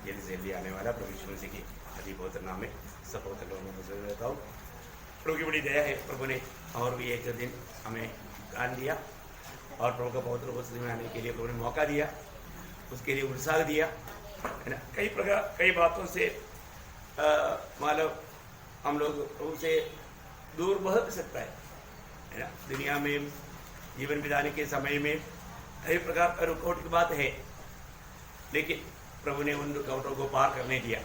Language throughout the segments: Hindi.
जल्दी से जल्दी आने वाला प्रभु यीशु मसीह की अति पवित्र नाम में सब पवित्र लोगों को जरूर देता हूँ। प्रभु की बड़ी दया है, प्रभु ने और भी एक दिन हमें दान दिया और प्रभु का पवित्र उपस्थिति में आने के लिए प्रभु ने मौका दिया, उसके लिए उत्साह दिया, है ना। कई प्रकार कई बातों से मतलब हम लोग प्रभु से दूर बहुत भी सकता है ना। दुनिया में जीवन बिताने के समय में कई प्रकार का रुकावट की बात है, लेकिन प्रभु ने उन रुकावटों को पार करने दिया।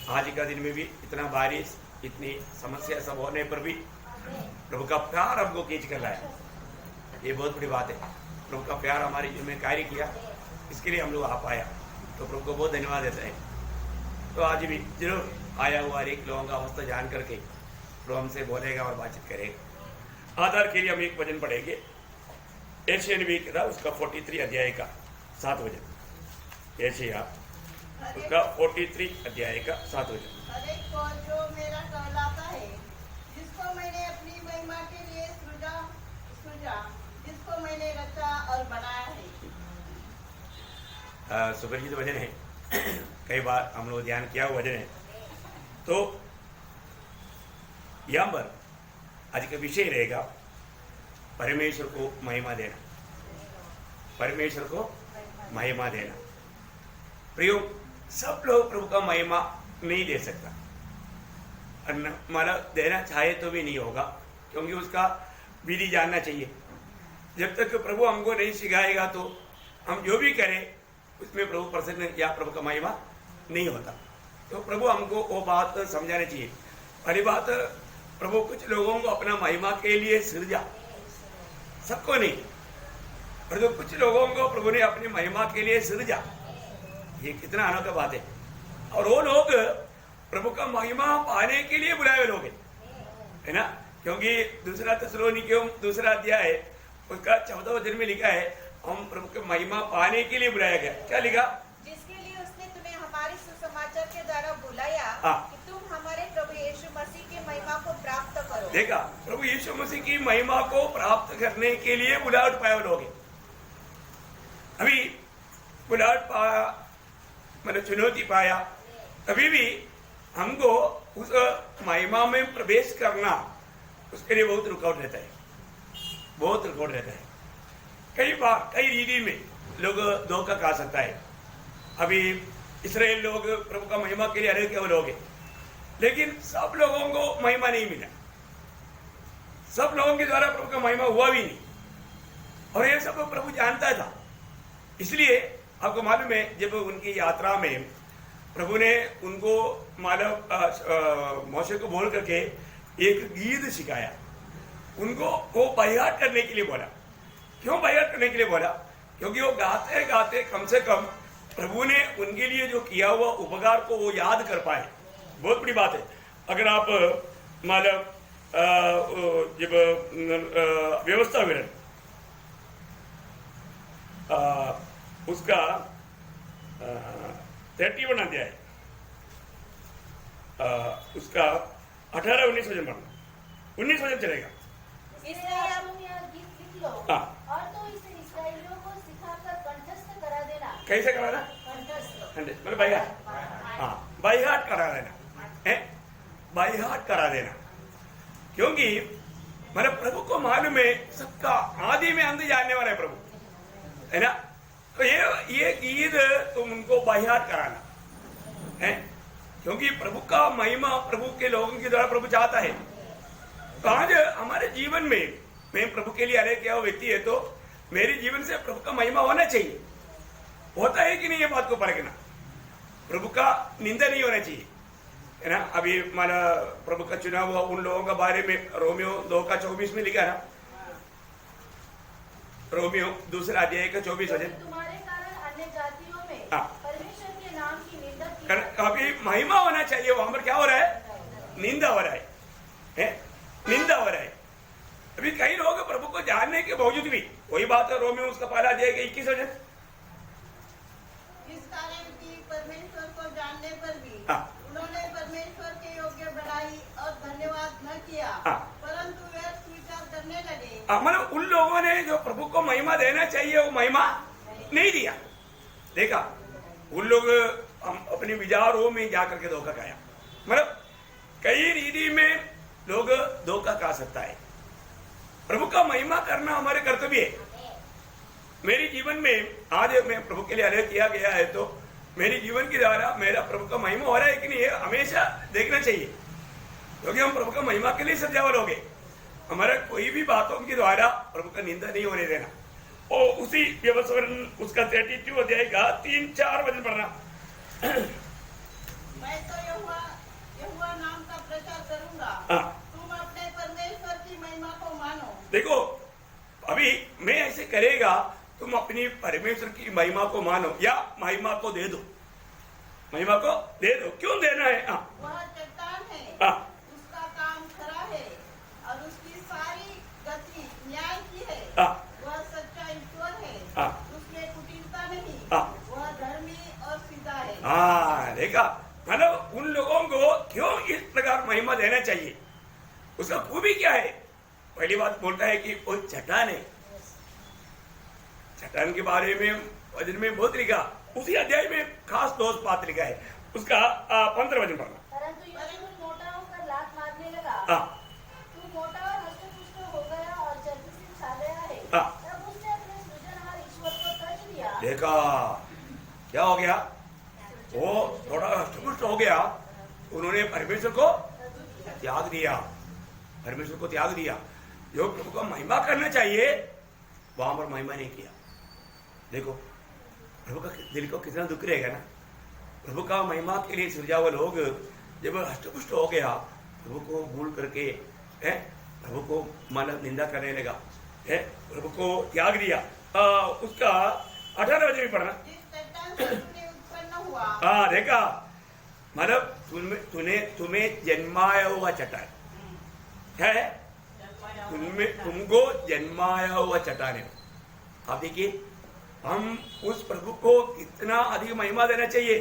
आज का दिन में भी इतना बारिश, इतनी समस्या सब होने पर भी प्रभु का प्यार हमको खींच कर लाया, ये बहुत बड़ी बात है। प्रभु का प्यार हमारे जीवन में कार्य किया, इसके लिए हम लोग आ पाया, तो प्रभु को बहुत धन्यवाद देते हैं। तो आज भी जरूर आया हुआ एक लोगों का अवस्था जान करके प्रभु हमसे बोलेगा और बातचीत करेगा। आधार के लिए हम एक वचन पढ़ेंगे, एशिया नबी का उसका 43 अध्याय का 7 वचन। एशिया उसका 43 अध्याय का 7 वचन। हरेक को जो मेरा कहलाता है, जिसको मैंने अपनी महिमा के लिए सृजा, जिसको मैंने रचा और बनाया है। सुपरिचित वचन है, कई बार हम लोग ध्यान किया हुआ वचन है। तो यहाँ पर आज का विषय रहेगा परमेश्वर को महिमा देना, परमेश्वर को महिमा देना। प्रयोग सब लोग प्रभु का महिमा नहीं दे सकता, मतलब देना चाहे तो भी नहीं होगा, क्योंकि उसका विधि जानना चाहिए। जब तक प्रभु हमको नहीं सिखाएगा तो हम जो भी करें उसमें प्रभु प्रसन्न या प्रभु का महिमा नहीं होता। तो प्रभु हमको वो बात समझानी चाहिए। पहली बात, प्रभु कुछ लोगों को अपना महिमा के लिए सृजा, सबको नहीं, पर तो कुछ लोगों को प्रभु ने अपनी महिमा के लिए सृजा। ये कितना अनोखा बात है। और वो लोग प्रभु का महिमा पाने के लिए बुलाए लोग है ना, क्योंकि दूसरा थिस्सलुनीकियों दूसरा अध्याय है उसका 14 वचन में लिखा है, हम प्रभु की महिमा पाने के लिए बुलाया गया। क्या लिखा? जिसके लिए उसने तुम्हें हमारे सुसमाचार के द्वारा बुलाया कि तुम हमारे प्रभु यीशु मसीह की महिमा को प्राप्त करो। देखा, प्रभु यीशु मसीह की महिमा को प्राप्त करने के लिए बुलाहट पाए लोग। अभी बुलाहट पाया मतलब चुनौती पाया, अभी भी हमको उस महिमा में प्रवेश करना, उसके लिए बहुत रुकावट रहता है, बहुत रुकावट रहता है। कई बार कई रीति में लोग धोखा खा सकता है। अभी इस्राएल लोग प्रभु का महिमा के लिए अरे लोग हैं, लेकिन सब लोगों को महिमा नहीं मिला, सब लोगों के द्वारा प्रभु का महिमा हुआ भी नहीं, और ये सब प्रभु जानता था। इसलिए आपको मालूम है, जब उनकी यात्रा में प्रभु ने उनको मालूम मौसे को बोल करके एक गीत सिखाया, उनको वो बयात करने के लिए बोला। क्यों बयात करने के लिए बोला? क्योंकि वो गाते गाते कम से कम प्रभु ने उनके लिए जो किया हुआ उपकार को वो याद कर पाए। बहुत बड़ी बात है। अगर आप मालूम जब व्यवस्था विवरण उसका 31 अध्याय उसका 18-19 वचन पढ़ना, 19 वचन चलेगा। इसलिए तुम यह गीत लिख लो और तो इसे इस्राएलियों को सिखाकर कंठस्थ करा देना। कैसे कराना? कंठस्थ मतलब बाइहाट, हाँ बाइहाट करा देना है, बाइहाट करा देना। क्योंकि मतलब प्रभु को मालूम है सबका आदि में अंत जानने वाला है प्रभु, है ना। तो ये गीत तुम उनको बाइहाट कराना है, क्योंकि प्रभु का महिमा प्रभु के लोगों के द्वारा प्रभु चाहता है। तो आज हमारे जीवन में, मैं प्रभु के लिए अरे क्या व्यक्ति है, तो मेरे जीवन से प्रभु का महिमा होना चाहिए। होता है कि नहीं, ये बात को परखना। प्रभु का निंदा नहीं होना चाहिए, है ना। अभी माना प्रभु का चुना हुआ उन लोगों के बारे में रोमियो 2:24 में लिखा है, रोमियो 2 अध्याय का 24 वचन। तुम्हारे कारण अन्य जातियों में परमेश्वर के नाम की निंदा की। अभी महिमा होना चाहिए, वहां पर क्या हो रहा है? निंदा हो रहा है, निंदा हो रहा है। अभी कई लोग प्रभु को जानने के बावजूद भी, वही बात है रोमियो उसका 1 अध्याय का 21 वचन। इस कारण की परमेश्वर को जानने पर भी उन्होंने परमेश्वर के योग्य बढ़ाई और धन्यवाद न किया, परंतु वे स्वीकार करने लगे। मतलब उन लोगों ने जो प्रभु को महिमा देना चाहिए वो महिमा नहीं दिया। देखा, उन लोग अपने विचारों में जाकर के धोखा खाया। मतलब कई रीति में लोग धोखा खा सकता है। प्रभु का महिमा करना हमारे कर्तव्य है। मेरे जीवन में आज मैं प्रभु के लिए अलग किया गया है, तो मेरे जीवन के द्वारा मेरा प्रभु का महिमा हो रहा है कि नहीं, ये हमेशा देखना चाहिए, क्योंकि हम प्रभु का महिमा के लिए सजावल हो गए। हमारा कोई भी बातों के द्वारा प्रभु का निंदा नहीं होने देना। और उसी व्यवस्वरण उसका 32 अध्याय का 3-4 वचन पढ़ना। मैं तो यहोवा नाम का प्रचार करूंगा, तुम अपने परमेश्वर की महिमा को मानो। देखो, अभी मैं ऐसे करेगा, तुम अपनी परमेश्वर की महिमा को मानो या महिमा को दे दो। महिमा को दे दो, क्यों देना है? वह चट्टान है, उसका काम खरा है और उसकी सारी गति न्याय की है। वह सच्चा ईश्वर है, उसमें कुटिलता नहीं, वह धर्मी और सीधा है। देखा, मतलब उन लोगों को क्यों इस प्रकार महिमा देना चाहिए, उसका खूबी क्या है? पहली बात बोलता है कि वो चट्टान है। चट्टान के बारे में वचन में बहुत लिखा, उसी अध्याय में खास 2 बात लिखा है। उसका 15 वचन पढ़ना। परंतु यीशु मोटा होकर लात मारने लगा, तू मोटा और हष्ट-पुष्ट हो गया और चर्बी से छा गया है। तब उसने अपने सृजनहार ईश्वर को तज दिया। देखा क्या हो गया? वो थोड़ा हष्ट-पुष्ट हो गया, उन्होंने परमेश्वर को त्याग दिया। परमेश्वर को त्याग दिया। जो प्रभु का महिमा करना चाहिए वहां पर महिमा नहीं किया। देखो, प्रभु का दिल को कितना दुख रहेगा ना। प्रभु का महिमा के लिए सृजा हुए लोग जब हष्ट-पुष्ट हो गया, प्रभु को भूल करके प्रभु को मानव निंदा करने लगा, प्रभु को त्याग दिया। उसका 18 वचन भी पढ़ना। देखा, मतलब तुम्हें जन्माया हुआ चट्टान है, तुमको जन्माया हुआ चट्टान है। आप देखिए, हम उस प्रभु को कितना अधिक महिमा देना चाहिए।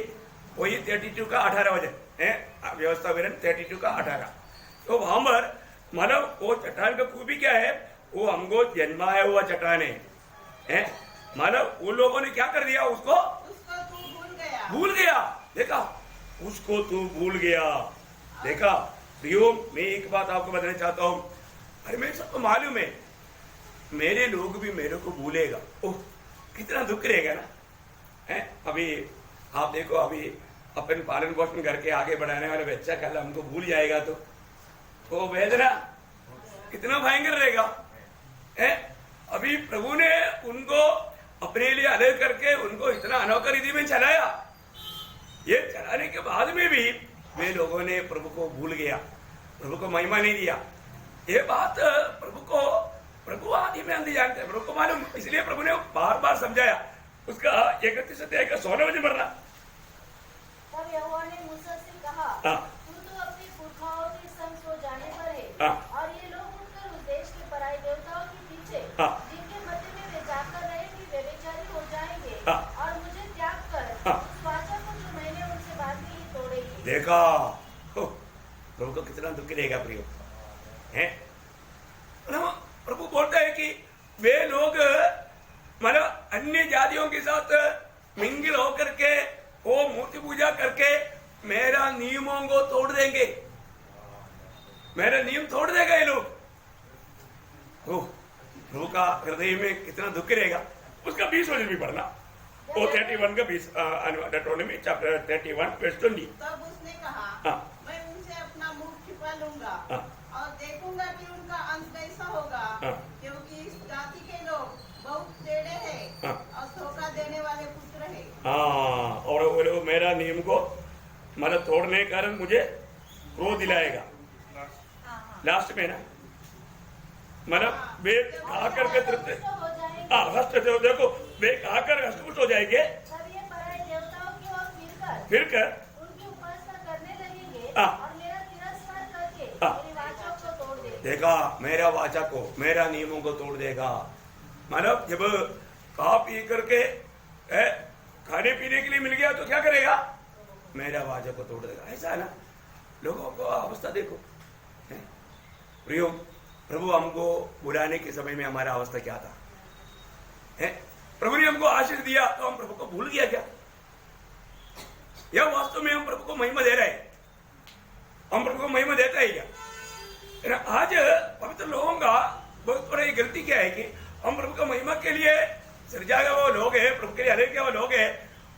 वही 32 का 18 वचन है, व्यवस्था विवरण 32 का 18। तो वहां पर मतलब वो चट्टान का खूबी क्या है? वो हमको जन्माया हुआ चट्टान है। मतलब उन लोगों ने क्या कर दिया? उसको तू भूल गया। देखा, उसको तू भूल गया। देखा प्रियो, मैं एक बात आपको बताना चाहता हूँ, अरे मेरे सबको मालूम है मेरे लोग भी मेरे को भूलेगा। ओह, कितना दुख रहेगा ना। अभी आप देखो, अभी अपन पालन पोषण करके आगे बढ़ाने वाले बच्चा कल हमको भूल जाएगा तो वो वेदना कितना भयंकर रहेगा। अभी प्रभु ने उनको अपने लिए अलग करके उनको इतना अनोखा रीति में चलाया। ये चलाने के बाद में भी वे लोगों ने प्रभु को भूल गया, प्रभु को महिमा नहीं दिया। ये बात प्रभु आदि में अंधी जानते हैं, प्रभु को मालूम, इसलिए प्रभु ने बार बार समझाया। उसका 31 अध्याय का 16 वचन पढ़ना। तब यहोवा ने मूसा से कहा, तू तो अपने पुरखाओं के संग सो जाने पर है, और ये लोग उठकर उस देश के पराये देवताओं के पीछे, जिनके मध्य में वे जाकर रहेंगे, व्यभिचारी हो जाएंगे, और मुझे त्याग कर उस वाचा को जो मैंने उनसे बाद में ही तोड़ेगी। देखा, प्रभु को कितना दुख रहेगा प्रियो। प्रभु बोलता है कि वे लोग मतलब अन्य जातियों के साथ मिंगल होकर के वो मूर्ति पूजा करके मेरा नियमों को तोड़ देंगे, मेरा नियम तोड़ देगा ये लोग। प्रभु का हृदय में कितना दुख रहेगा। उसका 20 वचन भी पढ़ना, वो 31 का 20, डेट्रोनॉमी चैप्टर 31 वर्स 20। तब उसने कहा, मैं उनसे अपना मुख छिपा लूंगा और देखूंगा कि उनका अंत कैसा होगा, क्योंकि इस जाति के लोग बहुत टेढ़े हैं और धोखा देने वाले पुत्र हैं। और वो लोग मेरा नियम को मतलब तोड़ने के कारण मुझे क्रोध दिलाएगा। लास्ट में ना मतलब वे खाकर के तृप्त हष्ट, देखो वे खाकर हष्टपुष्ट हो जाएंगे, फिर कर उनकी उपासना करने लगेंगे और मेरा तिरस्कार करके मेरी वाचा को तोड़ देंगे। देखा, मेरा वाचा को, मेरा नियमों को तोड़ देगा। मतलब जब खा पी करके खाने पीने के लिए मिल गया तो क्या करेगा? मेरा वाचा को तोड़ देगा। ऐसा है ना, लोगों को अवस्था देखो। प्रियो, प्रभु हमको बुलाने के समय में हमारा अवस्था क्या था? प्रभु ने हमको आशीष दिया तो हम प्रभु को भूल गया क्या? या वास्तव में हम प्रभु को महिमा दे रहे हैं? हम प्रभु को महिमा देता है क्या? आज पवित्र लोगों का बहुत बड़ी गलती क्या है कि हम प्रभु का महिमा के लिए सृजा हुआ वो लोग है, प्रभु के लिए हले किया वो लोग है,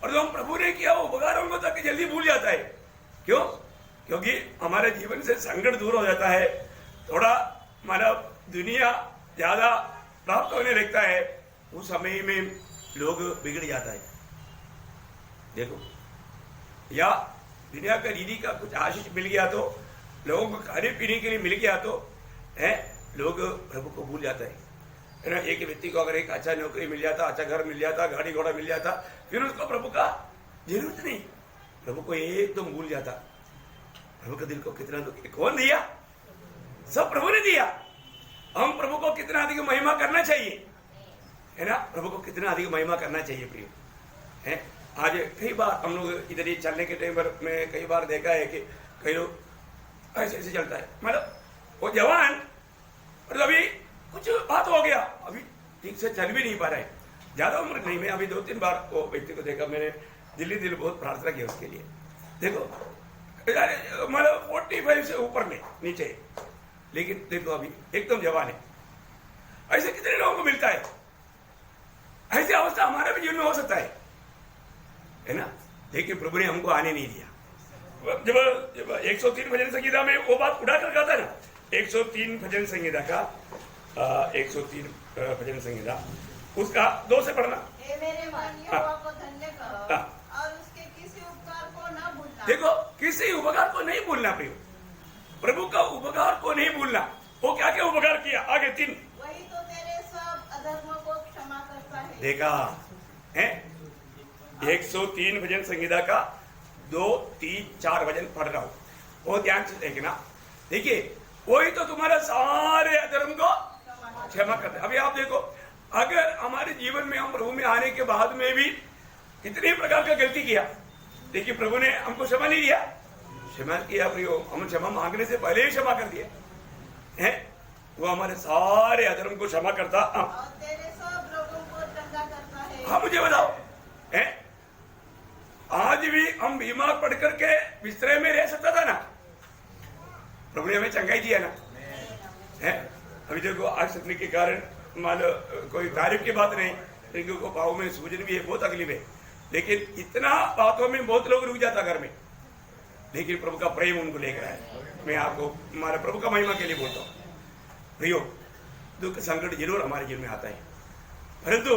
और जो हम प्रभु ने किया वो उपकार हमको तक जल्दी भूल जाता है। क्यों? क्योंकि हमारे जीवन से संकट दूर हो जाता है, थोड़ा मतलब दुनिया ज्यादा प्राप्त होने लगता है, उस समय में लोग बिगड़ जाता है। देखो, या दुनिया का रीति का कुछ आशीष मिल गया तो, लोगों को खाने पीने के लिए मिल गया तो है, लोग प्रभु को भूल जाता है ना। एक व्यक्ति को अगर एक अच्छा नौकरी मिल जाता, अच्छा घर मिल जाता, गाड़ी घोड़ा मिल जाता, फिर उसको प्रभु का जरूरत नहीं, प्रभु को एकदम भूल जाता। प्रभु के दिल को कितना दुख, कौन दिया? सब प्रभु ने दिया। हम प्रभु को कितना अधिक महिमा करना चाहिए, है ना? प्रभु को कितना अधिक महिमा करना चाहिए प्रिय है। आज कई बार हम लोग इधर ही चलने के टाइम पर मैं कई बार देखा है कि कई लोग ऐसे ऐसे चलता है, मतलब वो जवान मतलब अभी कुछ बात हो गया, अभी ठीक से चल भी नहीं पा रहा है, ज्यादा उम्र नहीं। मैं अभी 2-3 बार वो व्यक्ति को देखा, मैंने दिल बहुत प्रार्थना की उसके लिए। देखो मतलब 45 से ऊपर नहीं, नीचे, लेकिन देखो अभी एकदम जवान है। ऐसे कितने लोगों को मिलता है? ऐसी अवस्था हमारे भी जीवन में हो सकता है ना? लेकिन प्रभु ने हमको आने नहीं दिया। जब 103 भजन संगीता में वो बात उड़ा कर कहा था ना, 103 भजन संगीता का 103 भजन संगीता उसका 2 से पढ़ना। हे मेरे मन, यहोवा को धन्य कहो और उसके किसी उपकार को न भूलना। देखो, किसी उपकार को नहीं भूलना प्रियो, प्रभु का उपकार को नहीं भूलना। वो क्या क्या उपकार किया? आगे 3, वही तो तेरे सब अधर्मों को क्षमा करता है। देखा है? 103 भजन संगीता का 2, 3, 4 भजन पढ़ रहा हूं, वो ध्यान से देखना। देखिए, वही तो तुम्हारा सारे अधर्म को क्षमा करता है। अभी आप देखो, अगर हमारे जीवन में हम प्रभु में आने के बाद में भी कितने प्रकार का गलती किया, देखिए प्रभु ने हमको क्षमा नहीं दिया, क्षमा किया प्रियो, हम क्षमा मांगने से पहले ही क्षमा कर दिया है। वो हमारे सारे अधर्म को क्षमा करता और तेरे सब रोगों को चंगा करता है। हाँ, मुझे बताओ है, आज भी हम बीमार पड़ करके बिस्तरे में रह सकता था ना? प्रभु ने हमें चंगाई दिया ना है। अभी देखो, आज सकने के कारण मान लो कोई तारीफ की बात नहीं, लेकिन को पाँव में सूजन भी है, बहुत तकलीफ है, लेकिन इतना बातों में बहुत लोग रुक जाता घर में, लेकिन प्रभु का प्रेम उनको लेकर आया। मैं आपको हमारे प्रभु का महिमा के लिए बोलता हूँ प्रियो, दुख संकट जरूर हमारे जीवन में आता है, परंतु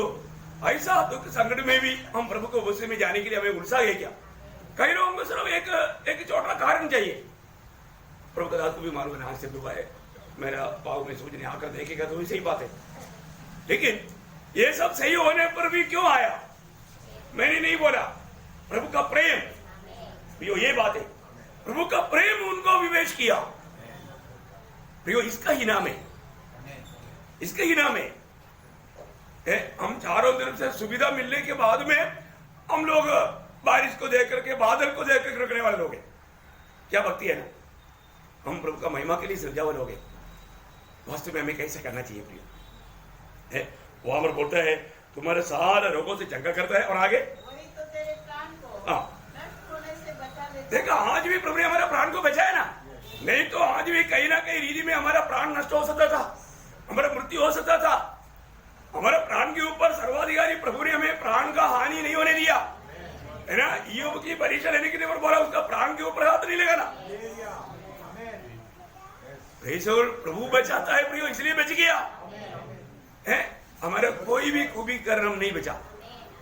ऐसा दुख संकट में भी हम प्रभु को गुस्से में जाने के लिए हमें उत्साह है क्या? कई लोगों को सिर्फ एक छोटा कारण चाहिए। प्रभु का दास को भी मालूम है, आज से दुआ है, मेरा पाँव में सूजन आकर देखेगा तो सही बात है, लेकिन ये सब सही होने पर भी क्यों आया? मैंने नहीं बोला, प्रभु का प्रेम, प्रियो ये बात है, प्रभु का प्रेम उनको विवेश किया प्रियो, इसका ही नाम है, इसका ही नाम है। हम चारों तरफ से सुविधा मिलने के बाद में हम लोग बारिश को देख करके, बादल को देख करके रुकने वाले लोग हैं, क्या भक्ति है ना? हम प्रभु का महिमा के लिए सृजा हुए लोग हैं। वास्तव में हमें कैसे करना चाहिए प्रियो है? वो अमर बोलता है तुम्हारे सारे रोगों से चंगा करता है, और आगे वही तो तेरे प्राण को नष्ट होने से बचा लेता है। देखा, आज भी प्रभु ने हमारा प्राण को बचाया ना, नहीं तो आज भी कहीं ना कहीं रीति में हमारा प्राण नष्ट हो सकता था, हमारा मृत्यु हो सकता था। हमारे प्राण के ऊपर सर्वाधिकारी प्रभु ने हमें प्राण का हानि नहीं होने दिया है ना। ईयोब की परीक्षा लेने के लिए बोला उसका प्राण के ऊपर हाथ नहीं लगाना। प्रभु बचाता है प्रियो, इसलिए बच गया है। हमारा कोई भी खूबी कर्म नहीं बचा,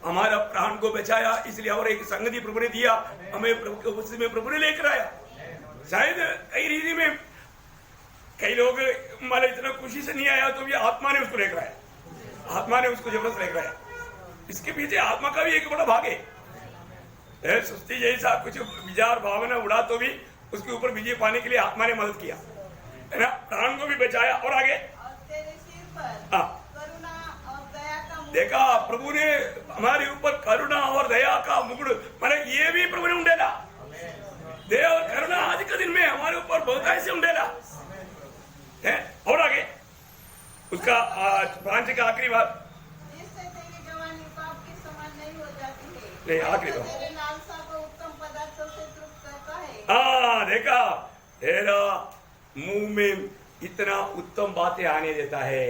हमारा प्राण को बचाया, इसलिए और एक संगति प्रभु ने दिया हमें, प्रभु के उपस्थिति में प्रभु ने लेकर आया। शायद कई रीति में कई लोग हमारे इतना खुशी से नहीं आया, तो भी आत्मा ने उसको लेकर आया, आत्मा ने उसको जबरदस्त लेकर आया। इसके पीछे आत्मा का भी एक बड़ा भाग है। सुस्ती जैसा कुछ विचार भावना उड़ा तो भी उसके ऊपर विजय पाने के लिए आत्मा ने मदद किया है ना, प्राण को भी बचाया। और आगे और तेरे सिर पर करुणा और दया का मुकुट। देखा, प्रभु ने हमारे ऊपर करुणा और दया का मुकुट, मतलब ये भी प्रभु ने उंडेला, दया और करुणा आज के दिन में हमारे ऊपर बहुत ऐसे उंडेला है। और आगे उसका 5 का आखिरी बात, जिससे तेरी जवानी पाप के समान नहीं हो जाती है, नहीं आखिरी बात, तेरे लालसा को उत्तम पदार्थ देखा, तेरा मुंह में इतना उत्तम बातें आने देता है।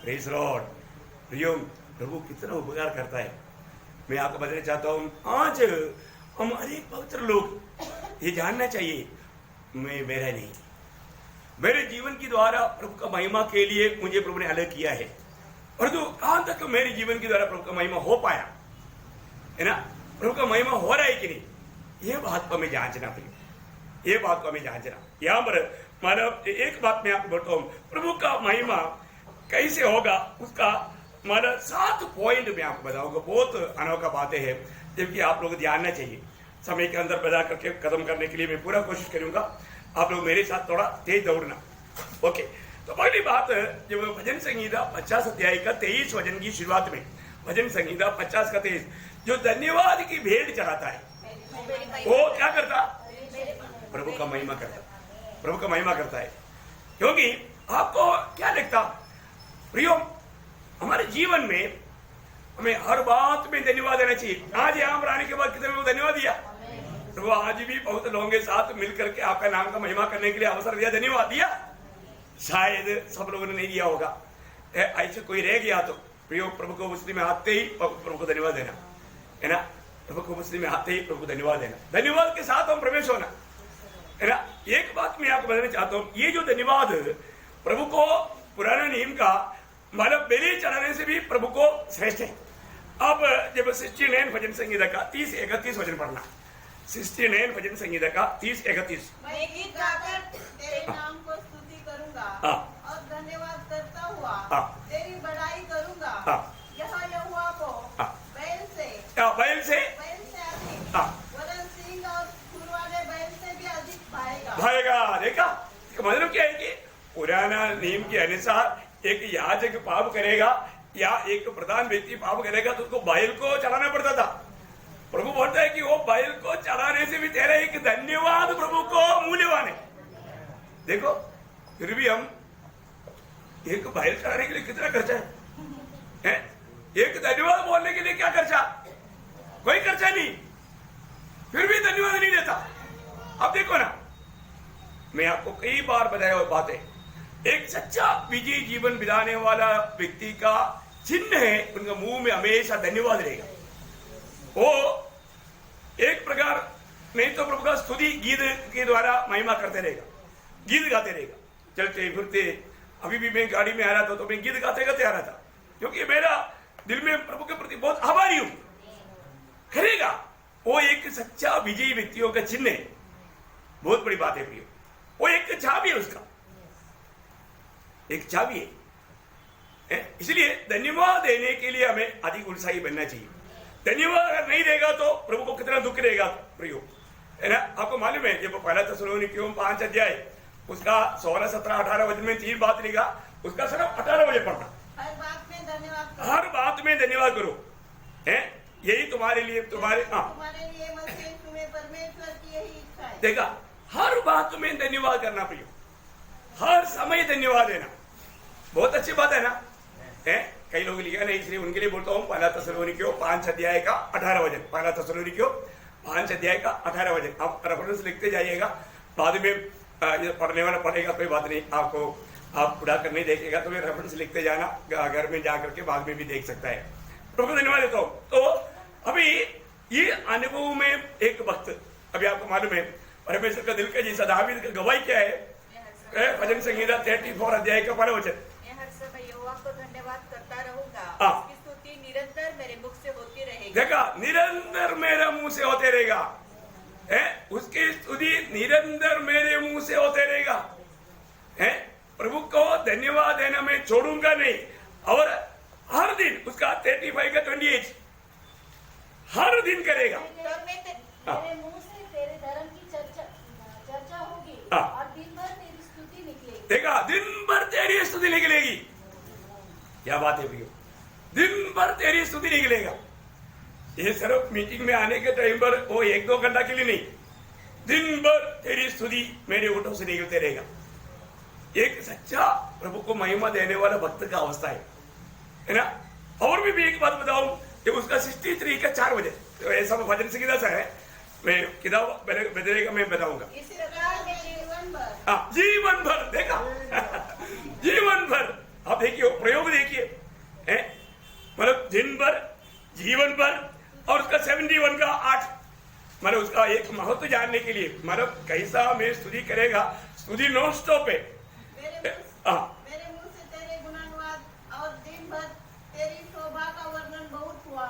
Praise Lord. प्रियो, प्रभु कितना उपकार करता है। मैं आपको बताना चाहता हूँ, आज हमारे पवित्र लोग ये जानना चाहिए, मेरा नहीं, मेरे जीवन के द्वारा प्रभु का महिमा के लिए मुझे प्रभु ने अलग किया है, परंतु कहां तक मेरे जीवन के द्वारा प्रभु का महिमा हो पाया है ना, प्रभु का महिमा हो रहा है कि नहीं, ये बात को हमें जांचना पड़ेगा। ये बात को हमें जांचना। यहाँ पर मतलब एक बात मैं आपको बोलता हूँ, प्रभु का महिमा कैसे होगा उसका मतलब 7 पॉइंट मैं आपको बताऊंगा। बहुत अनोखा बातें हैं जबकि आप लोग ध्यान चाहिए। समय के अंदर बजा करके खत्म करने के लिए मैं पूरा कोशिश करूंगा। आप लोग मेरे साथ थोड़ा तेज दौड़ना। ओके, तो पहली बात, जब भजन संहिता 50 अध्याय का 23 वचन की शुरुआत में, भजन संहिता 50 का 23, जो धन्यवाद की भेंट चढ़ाता है वो क्या करता? प्रभु का महिमा करता, प्रभु का महिमा करता है। क्योंकि आपको क्या लगता प्रियो, हमारे जीवन में हमें हर बात में धन्यवाद देना चाहिए। आज यहाँ पर आने के बाद कितने लोग धन्यवाद दिया? प्रभु आज भी बहुत लोगों के साथ मिलकर के आपका नाम का महिमा करने के लिए अवसर दिया, धन्यवाद दिया। शायद सब लोगों ने नहीं दिया होगा, ऐसे कोई रह गया तो प्रियो, प्रभु को मुस्लिम में आते ही प्रभु को धन्यवाद देना है ना। प्रभु को मुस्लिम में आते ही प्रभु को धन्यवाद देना, धन्यवाद के साथ हम प्रवेश होना है ना। एक बात मैं आपको बताना चाहता हूँ, ये जो धन्यवाद प्रभु को पुराना नियम का मतलब बलि चढ़ाने से भी प्रभु को श्रेष्ठ है। अब जब 69 भजन संहिता का 30-31 वचन पढ़ना, 69 भजन संहिता का 30-31। मैं गीत गाकर तेरे नाम को स्तुति करूंगा और धन्यवाद करता हुआ तेरी बड़ाई करूंगा। यह यहोवा को बैल से अधिक वरन सिंह और खुर वाले बैल से भी अधिक भाएगा। देखा, मतलब क्या है कि पुराना नियम के अनुसार एक याजक पाप करेगा या एक प्रधान व्यक्ति पाप करेगा तो उसको बैल को चढ़ाना पड़ता था। प्रभु बोलता है कि वो बैल को चढ़ाने से भी तेरा एक धन्यवाद प्रभु को मूल्यवान है। देखो, फिर भी हम एक बैल चढ़ाने के लिए कितना खर्चा है? एक धन्यवाद बोलने के लिए क्या खर्चा? कोई खर्चा नहीं, फिर भी धन्यवाद नहीं देता। अब देखो ना, मैं आपको कई बार बताया हुआ बात है, एक सच्चा विजयी जीवन बिताने वाला व्यक्ति का चिन्ह है, उनका मुंह में हमेशा धन्यवाद रहेगा। वो एक प्रकार नहीं तो प्रभु का स्तुति गीत के द्वारा महिमा करते रहेगा, गीत गाते रहेगा, चलते फिरते। अभी भी मैं गाड़ी में आ रहा था तो मैं गीत गाते गाते आ रहा था, क्योंकि मेरा दिल में प्रभु के प्रति बहुत आभारी हूं। करेगा, वो एक सच्चा विजयी व्यक्तियों का चिन्ह है। बहुत बड़ी बात है प्रियो, वो एक चाबी है, उसका एक चाबी है। इसलिए धन्यवाद देने के लिए हमें अधिक उत्साही बनना चाहिए। धन्यवाद अगर नहीं देगा तो प्रभु को कितना दुख रहेगा प्रियो, है ना। आपको मालूम है जब पहला थिस्सलुनीकियों 5 अध्याय उसका 16, 17, 18 वचन में 3 बात लिखा, उसका सिर्फ 18 वचन पढ़ना। हर बात में धन्यवाद करो, हर बात में धन्यवाद करो, है यही तुम्हारे लिए, तुम्हारे लिए मसीह तुम्हें परमेश्वर की यही इच्छा है। देखा, हर बात में धन्यवाद करना प्रियो, हर समय धन्यवाद देना, बहुत अच्छी बात है ना। है कई लोग लिखा नहीं, इसलिए उनके लिए बोलता हूँ पहला थिस्सलुनीकियों 5 अध्याय का 18 वचन, पहला थिस्सलुनीकियों 5 अध्याय का 18 वचन। आप रेफरेंस लिखते जाइएगा, बाद में पढ़ने वाला पढ़ेगा कोई बात नहीं, आपको आप पूरा करने देखेगा तो रेफरेंस लिखते जाना, घर में जाकर के बाद में भी देख सकता है। प्रभु को धन्यवाद देता हूँ। तो अभी ये अनुभव में एक वक्त, अभी आपको मालूम है परमेश्वर का दिल का जैसा दावीद का गवाही क्या है, भजन संहिता 34 अध्याय का 1 वचन। धन्यवाद करता रहूंगा, उसकी स्तुति निरंतर मेरे मुख से होती रहेगी। देखा, निरंतर मेरे मुंह से होते रहेगा, है उसकी स्तुति निरंतर मेरे मुंह से होते रहेगा। है प्रभु को धन्यवाद देना मैं छोड़ूंगा नहीं, और हर दिन उसका 35 का 28 हर दिन करेगा। मेरे मुंह से तेरे धर्म की चर्चा होगी और दिन भर तेरी स्तुति निकलेगी। देखा, दिन भर तेरी स्तुति निकलेगी। क्या बात है भैया, दिन भर तेरी स्तुति निकलेगा। ये सिर्फ मीटिंग में आने के टाइम पर वो 1-2 घंटा के लिए नहीं, दिन भर तेरी स्तुति मेरे होठों से निकलते रहेगा। एक सच्चा प्रभु को महिमा देने वाला भक्त का अवस्था है ना। और भी एक बात बताऊं, कि उसका 63 का 4 बजे तो ऐसा भजन संहिता सा है, मैं किताब बदलेगा मैं बताऊंगा। इस प्रकार जीवन भर, देखा जीवन भर। आप देखिए प्रयोग देखिए, मतलब दिन भर, जीवन भर, और उसका 71 का 8, मतलब उसका एक महत्व जानने के लिए, मतलब कैसा में स्तुति करेगा, स्तुति नॉन स्टॉप है। मेरे मुंह से तेरे गुणानुवाद और दिन भर तेरी शोभा का वर्णन बहुत हुआ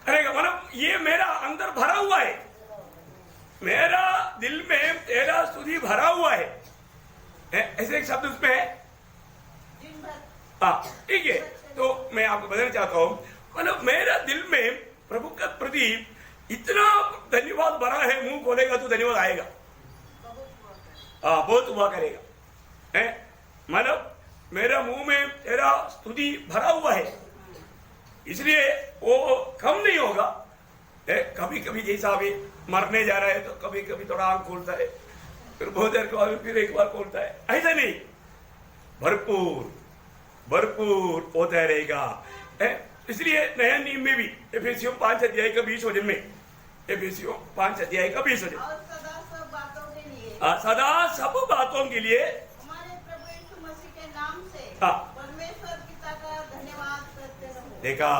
करेगा, मतलब ये मेरा अंदर भरा हुआ है, मेरा दिल में तेरा स्तुति भरा हुआ है। ऐसे एक शब्द उसमें है, दिन भर। ठीक है, तो मैं आपको बताना चाहता हूँ, मतलब मेरा दिल में प्रभु के प्रति इतना धन्यवाद भरा है, मुंह खोलेगा तो धन्यवाद आएगा, बहुत हुआ करेगा। मतलब मेरा मुंह में तेरा स्तुति भरा हुआ है, इसलिए वो कम नहीं होगा। कभी कभी जैसा अभी मरने जा रहा है तो कभी कभी थोड़ा आंख खोलता है, फिर बहुत देर के बाद फिर एक बार खोलता है, ऐसा नहीं, भरपूर भरपूर होता रहेगा। इसलिए नया नियम में भी एफेसियों 5 अध्याय का 20 वचन में, एफेसियों 5 अध्याय का 20 वचन, सदा सब बातों के लिए, सदा सब बातों के लिए हमारे प्रभु यीशु मसीह के नाम से परमेश्वर पिता का धन्यवाद करते रहो। देखा,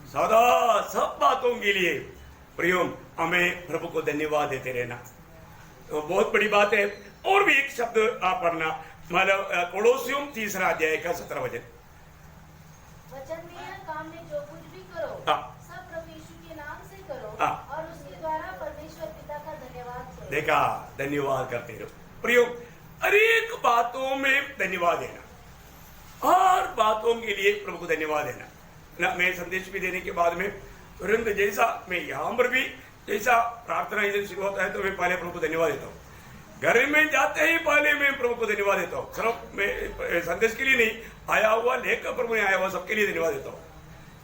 सदा सब बातों के लिए प्रियम हमें प्रभु को धन्यवाद देते रहना, तो बहुत बड़ी बात है। और भी एक शब्द आप पढ़ना, मतलब कोलोसियों 3 अध्याय का 17 वचन, वचन में या काम में जो कुछ भी करो सब प्रभु यीशु के नाम से करो और उसके द्वारा परमेश्वर पिता का धन्यवाद करो। देखा, धन्यवाद करते रहो प्रियो, अनेक बातों में धन्यवाद देना, हर बातों के लिए प्रभु को धन्यवाद देना ना। मैं संदेश भी देने के बाद में तुरंत जैसा मैं यहाँ पर भी जैसा प्रार्थना इधर शुरू होता है तो मैं पहले प्रभु को धन्यवाद देता हूँ, घर में जाते ही पहले मैं प्रभु को धन्यवाद देता हूँ। सिर्फ मैं संदेश के लिए नहीं, आया हुआ लेकर प्रभु ने आया हुआ सबके लिए धन्यवाद देता हूँ,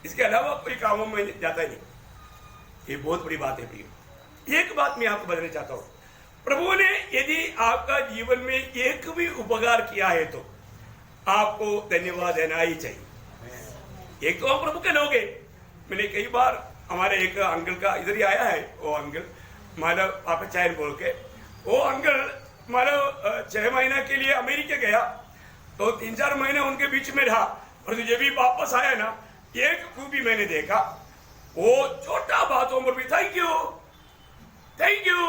इसके अलावा कोई कामों में जाता ही नहीं। ये बहुत बड़ी बात है प्रियो। एक बात मैं आपको बताना चाहता हूँ, प्रभु ने यदि आपका जीवन में एक भी उपकार किया है तो आपको धन्यवाद देना ही चाहिए। एक तो हम प्रभु के लोग हैं। मैंने कई बार हमारे एक अंकल का इधर ही आया है, वो अंकल मानव पापा चायन बोल के, वो अंकल मानव 6 महीना के लिए अमेरिका गया तो 3-4 महीने उनके बीच में रहा, और जब भी वापस आया ना, एक खूबी मैंने देखा, वो छोटा बातों पर भी थैंक यू थैंक यू,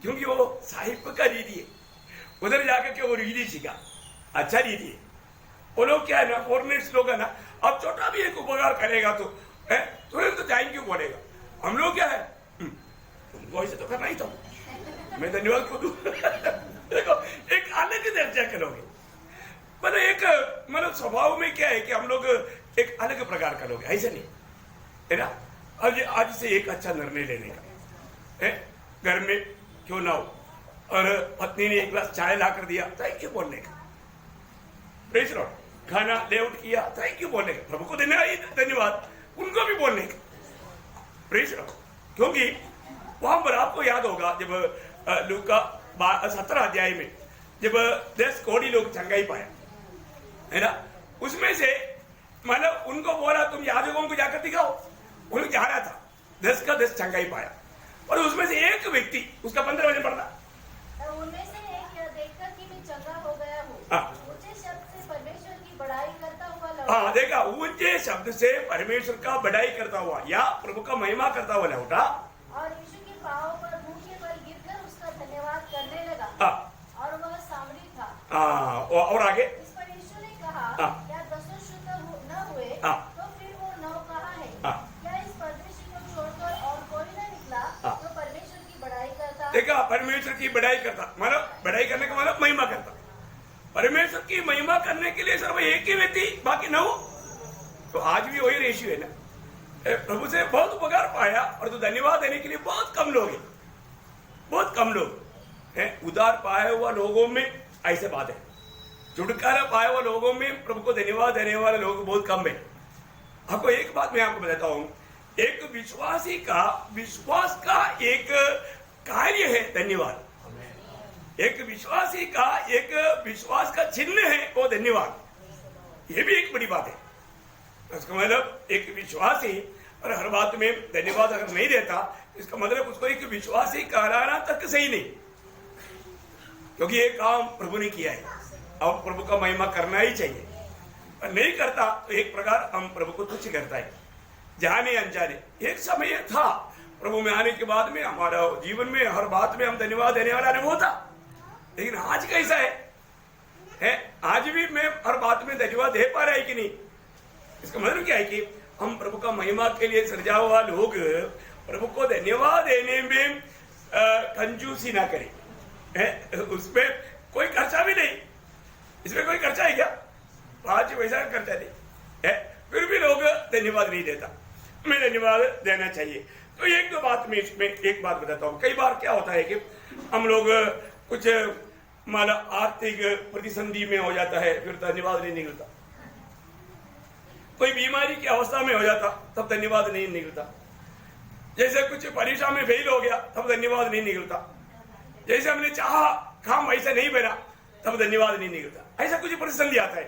क्योंकि वो साहिब का दीदी है, उधर जाकर के वो रीति सीखा, अच्छा दीदी है। वो लोग क्या है ना, फॉरनर्स लोग है ना, अब छोटा भी एक उपकार करेगा तो तुरंत थैंक यू बोलेगा। हम लोग क्या है, तुमको ऐसे तो करना ही था, मैं धन्यवाद क्यों दूं? देखो एक अलग दर्जा करोगे, मतलब एक मतलब स्वभाव में क्या है कि हम लोग एक अलग प्रकार का लोग, ऐसे नहीं है ना। आज से एक अच्छा निर्णय लेने का है, घर में क्यों ना हो, और पत्नी ने एक गिलास चाय ला कर दिया, थैंक यू बोलने का, प्रेज लॉर्ड, खाना ले आउट किया, थैंक यू बोलने का, प्रभु को देना ही धन्यवाद, उनको भी बोलने का, प्रेज लॉर्ड। क्योंकि वहां पर आपको याद होगा जब लूका 17 अध्याय में जब 10 करोड़ लोग चंगाई पाया है ना, उसमें से मतलब उनको बोला तुम याजकों को जाकर दिखाओ, वो लोग जा रहा था, 10 का 10 चंगाई पाया, और उसमें से एक व्यक्ति, उसका 15 वचन पढ़ना, उनमें से एक यह देखकर कि मैं चंगा हो गया हूँ, ऊंचे शब्द से परमेश्वर की बड़ाई करता हुआ लौटा। देखा, ऊंचे शब्द से परमेश्वर का बड़ाई करता हुआ या प्रभु का महिमा करता हुआ लौटा, और यीशु के पांवों पर मुंह के बल गिरकर उसका धन्यवाद करने लगा, और वह सामरी था। और आगे इस पर यीशु ने कहा, क्या 10 शुद्ध न हुए तो फिर वो 9 कहाँ है? क्या इस परदेशी को छोड़कर और कोई न निकला तो परमेश्वर की बड़ाई करता? देखा, परमेश्वर की बड़ाई करता, मतलब बड़ाई करने का मतलब महिमा करता। परमेश्वर की महिमा करने के लिए सिर्फ एक ही व्यक्ति, बाकी 9। तो आज भी वही रेशियो है ना, प्रभु से बहुत उपकार पाया और तो धन्यवाद देने के लिए बहुत कम लोग हैं, बहुत कम लोग हैं। उदार पाए हुआ लोगों में ऐसे बात है, छुटकारा पाए हुआ लोगों में प्रभु को धन्यवाद देने वाले लोग बहुत कम है। आपको एक बात मैं आपको बताता हूं, एक विश्वासी का विश्वास का एक कार्य है धन्यवाद, एक विश्वासी का एक विश्वास का चिन्ह है वो धन्यवाद। ये भी एक बड़ी बात है। इसका मतलब एक विश्वासी और हर बात में धन्यवाद अगर नहीं देता, इसका मतलब उसको एक विश्वासी कहलाना तक सही नहीं। क्योंकि ये काम प्रभु ने किया है, अब प्रभु का महिमा करना ही चाहिए। और नहीं करता तो एक प्रकार हम प्रभु को तुच्छ करता है, जाने अनजाने। एक समय था प्रभु में आने के बाद में हमारा जीवन में हर बात में हम धन्यवाद देने वाला अनुभव था, लेकिन आज कैसा है? आज भी मैं हर बात में धन्यवाद दे पा रहा है कि नहीं? इसका मतलब क्या है कि हम प्रभु का महिमा के लिए सृजा हुआ लोग प्रभु को धन्यवाद देने में कंजूसी ना करें। उसमें कोई खर्चा भी नहीं, इसमें कोई खर्चा है क्या? 5 पैसा का खर्चा नहीं है, फिर भी लोग धन्यवाद नहीं देता। हमें धन्यवाद देना चाहिए। तो एक दो बात में इसमें एक बात बताता हूँ। कई बार क्या होता है कि हम लोग कुछ माला आर्थिक प्रतिसंधि में हो जाता है, फिर धन्यवाद नहीं निकलता। कोई बीमारी की अवस्था में हो जाता तब धन्यवाद नहीं निकलता। जैसे कुछ परीक्षा में फेल हो गया तब धन्यवाद नहीं निकलता। जैसे हमने चाहा काम ऐसा नहीं बना तब धन्यवाद नहीं निकलता। ऐसा कुछ प्रतिसंधि आता है।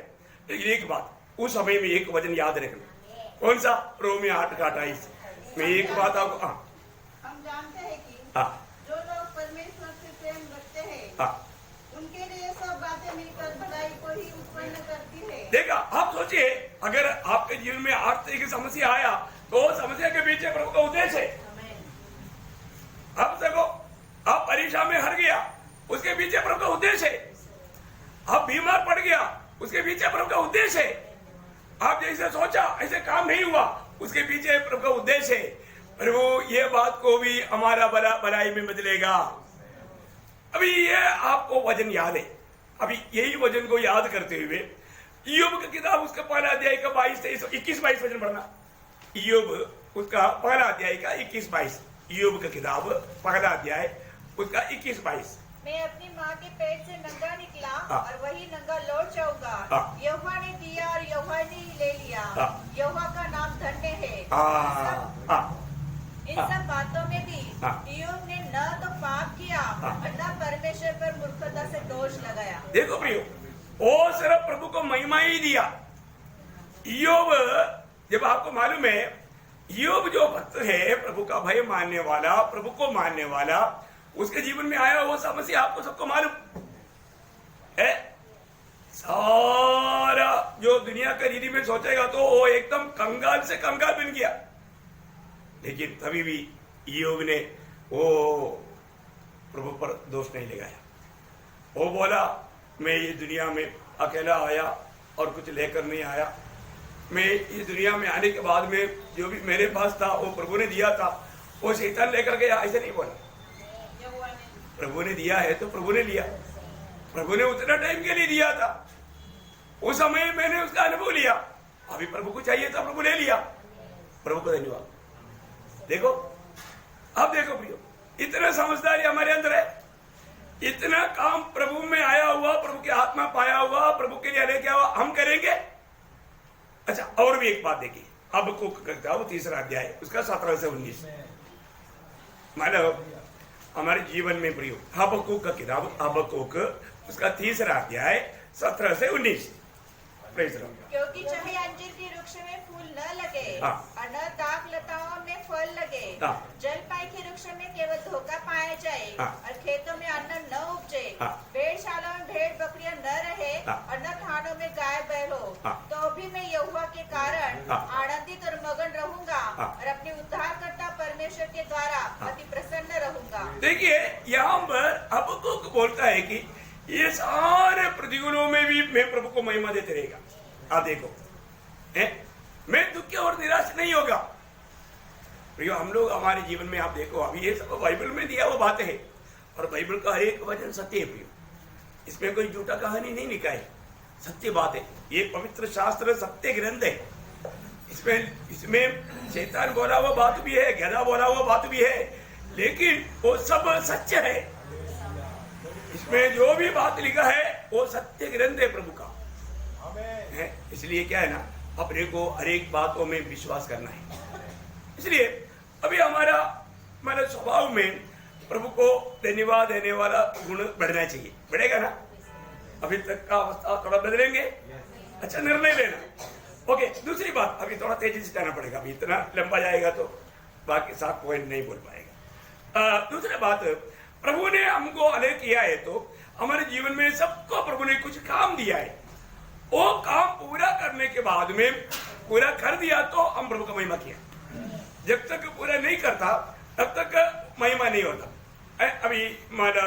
लेकिन एक बात, उस समय में एक वचन याद रखना। कौन सा? रोमियो 8:28 में एक बात आपको, हम जानते हैं कि जो लोग परमेश्वर से प्रेम रखते हैं उनके लिए सब बातें मिलकर भलाई को ही उत्पन्न करती है। देखा, आप सोचिए अगर आपके जीवन में आर्थिक समस्या आया तो समस्या के पीछे प्रभु का उद्देश्य है। आप देखो, आप परीक्षा में हार गया, उसके पीछे प्रभु का उद्देश्य है। आप बीमार पड़ गया, उसके पीछे प्रभु का उद्देश्य है। आप जैसे सोचा ऐसे काम नहीं हुआ, उसके पीछे प्रभु का उद्देश्य है। प्रभु ये बात को भी हमारा भलाई में बदलेगा। अभी ये आपको वचन याद है। अभी यही वचन को याद करते हुए इय्योब की किताब उसका पहला अध्याय का 22-23-21-22 वचन पढ़ना। इय्योब उसका पहला अध्याय का 21-22। इय्योब की किताब पहला अध्याय उसका 21-22। मैं अपनी माँ के पेट से नंगा निकला और वही नंगा लौट जाऊंगा। यहोवा ने दिया और यहोवा ने ही ले लिया। यहोवा का नाम धन्य है। इन सब बातों में भी इय्योब ने न तो पाप किया और न परमेश्वर पर मूर्खता से दोष लगाया। देखो प्रियो, वो सिर्फ प्रभु को महिमा ही दिया। इय्योब, जब आपको मालूम है इय्योब जो भक्त है, प्रभु का भय मानने वाला, प्रभु को मानने वाला, उसके जीवन में आया वो समस्या आपको सबको मालूम है। सारा जो दुनिया का रीति में सोचेगा तो वो एकदम कंगाल से कंगाल बन गया। लेकिन तभी भी इय्योब ने वो प्रभु पर दोष नहीं लगाया। वो बोला, मैं ये दुनिया में अकेला आया और कुछ लेकर नहीं आया। मैं इस दुनिया में आने के बाद में जो भी मेरे पास था वो प्रभु ने दिया था, वो शैतान लेकर गया, ऐसे नहीं बोला। प्रभु ने दिया है तो प्रभु ने लिया। प्रभु ने उतना टाइम के लिए दिया था, उस समय मैंने उसका अनुभव लिया। अभी प्रभु को चाहिए था, प्रभु ले लिया। प्रभु को धन्यवाद। देखो, अब देखो प्रियो, इतना समझदारी हमारे अंदर है, इतना काम प्रभु में आया हुआ, प्रभु की आत्मा पाया हुआ, प्रभु के लिए लेके हुआ, हम करेंगे। अच्छा, और भी एक बात देखिए, अब को करता हूं 3रा अध्याय उसका 17 से 19। मतलब हमारे जीवन में प्रियो, हबक्कूक का किताब हबक्कूक उसका 3रा अध्याय 17 से 19। क्योंकि चाहे अंजीर के वृक्ष में फूल न लगे और न दाख लताओं में फल लगे, जलपाई के वृक्ष में केवल धोखा पाया जाए और खेतों में अन्न न उपजे, भेड़शालाओं में भेड़ बकरियां न रहे और न थानों में गाय बैल हो, तो भी मैं यहोवा के कारण आनंदित और मगन रहूंगा और अपने उद्धारकर्ता परमेश्वर के द्वारा अति प्रसन्न रहूंगा। देखिए, यहाँ पर हबक्कूक बोलता है कि ये सारे प्रतिकूलों में भी मैं प्रभु को महिमा देते रहेगा। आप देखो, मैं दुखी और निराश नहीं होगा। प्रियो, हम लोग हमारे जीवन में आप देखो, अभी ये सब बाइबल में दिया हुआ बातें है और बाइबल का हर एक वचन सत्य है प्रियो, इसमें कोई झूठा कहानी नहीं लिखा है, सत्य बात है। ये पवित्र शास्त्र सत्य ग्रंथ है। इसमें शैतान बोला हुआ बात भी है, गधा बोला हुआ बात भी है, लेकिन वो सब सत्य है। इसमें जो भी बात लिखा है वो सत्य ग्रंथ है प्रभु का है। इसलिए क्या है ना, अपने को हर एक बातों में विश्वास करना है। इसलिए अभी हमारा स्वभाव में प्रभु को धन्यवाद देने वाला गुण बढ़ना चाहिए। बढ़ेगा ना? अभी तक का अवस्था थोड़ा बदलेंगे। अच्छा, निर्णय लेना। ओके, दूसरी बात, अभी थोड़ा तेजी से जाना पड़ेगा, अभी इतना लंबा जाएगा तो बाकी 7 पॉइंट नहीं बोल पाएगा। दूसरी बात, प्रभु ने हमको अलग किया है तो हमारे जीवन में सबको प्रभु ने कुछ काम दिया है, वो काम पूरा करने के बाद में पूरा कर दिया तो हम प्रभु का महिमा किया। जब तक पूरा नहीं करता तब तक महिमा नहीं होता। अभी मानो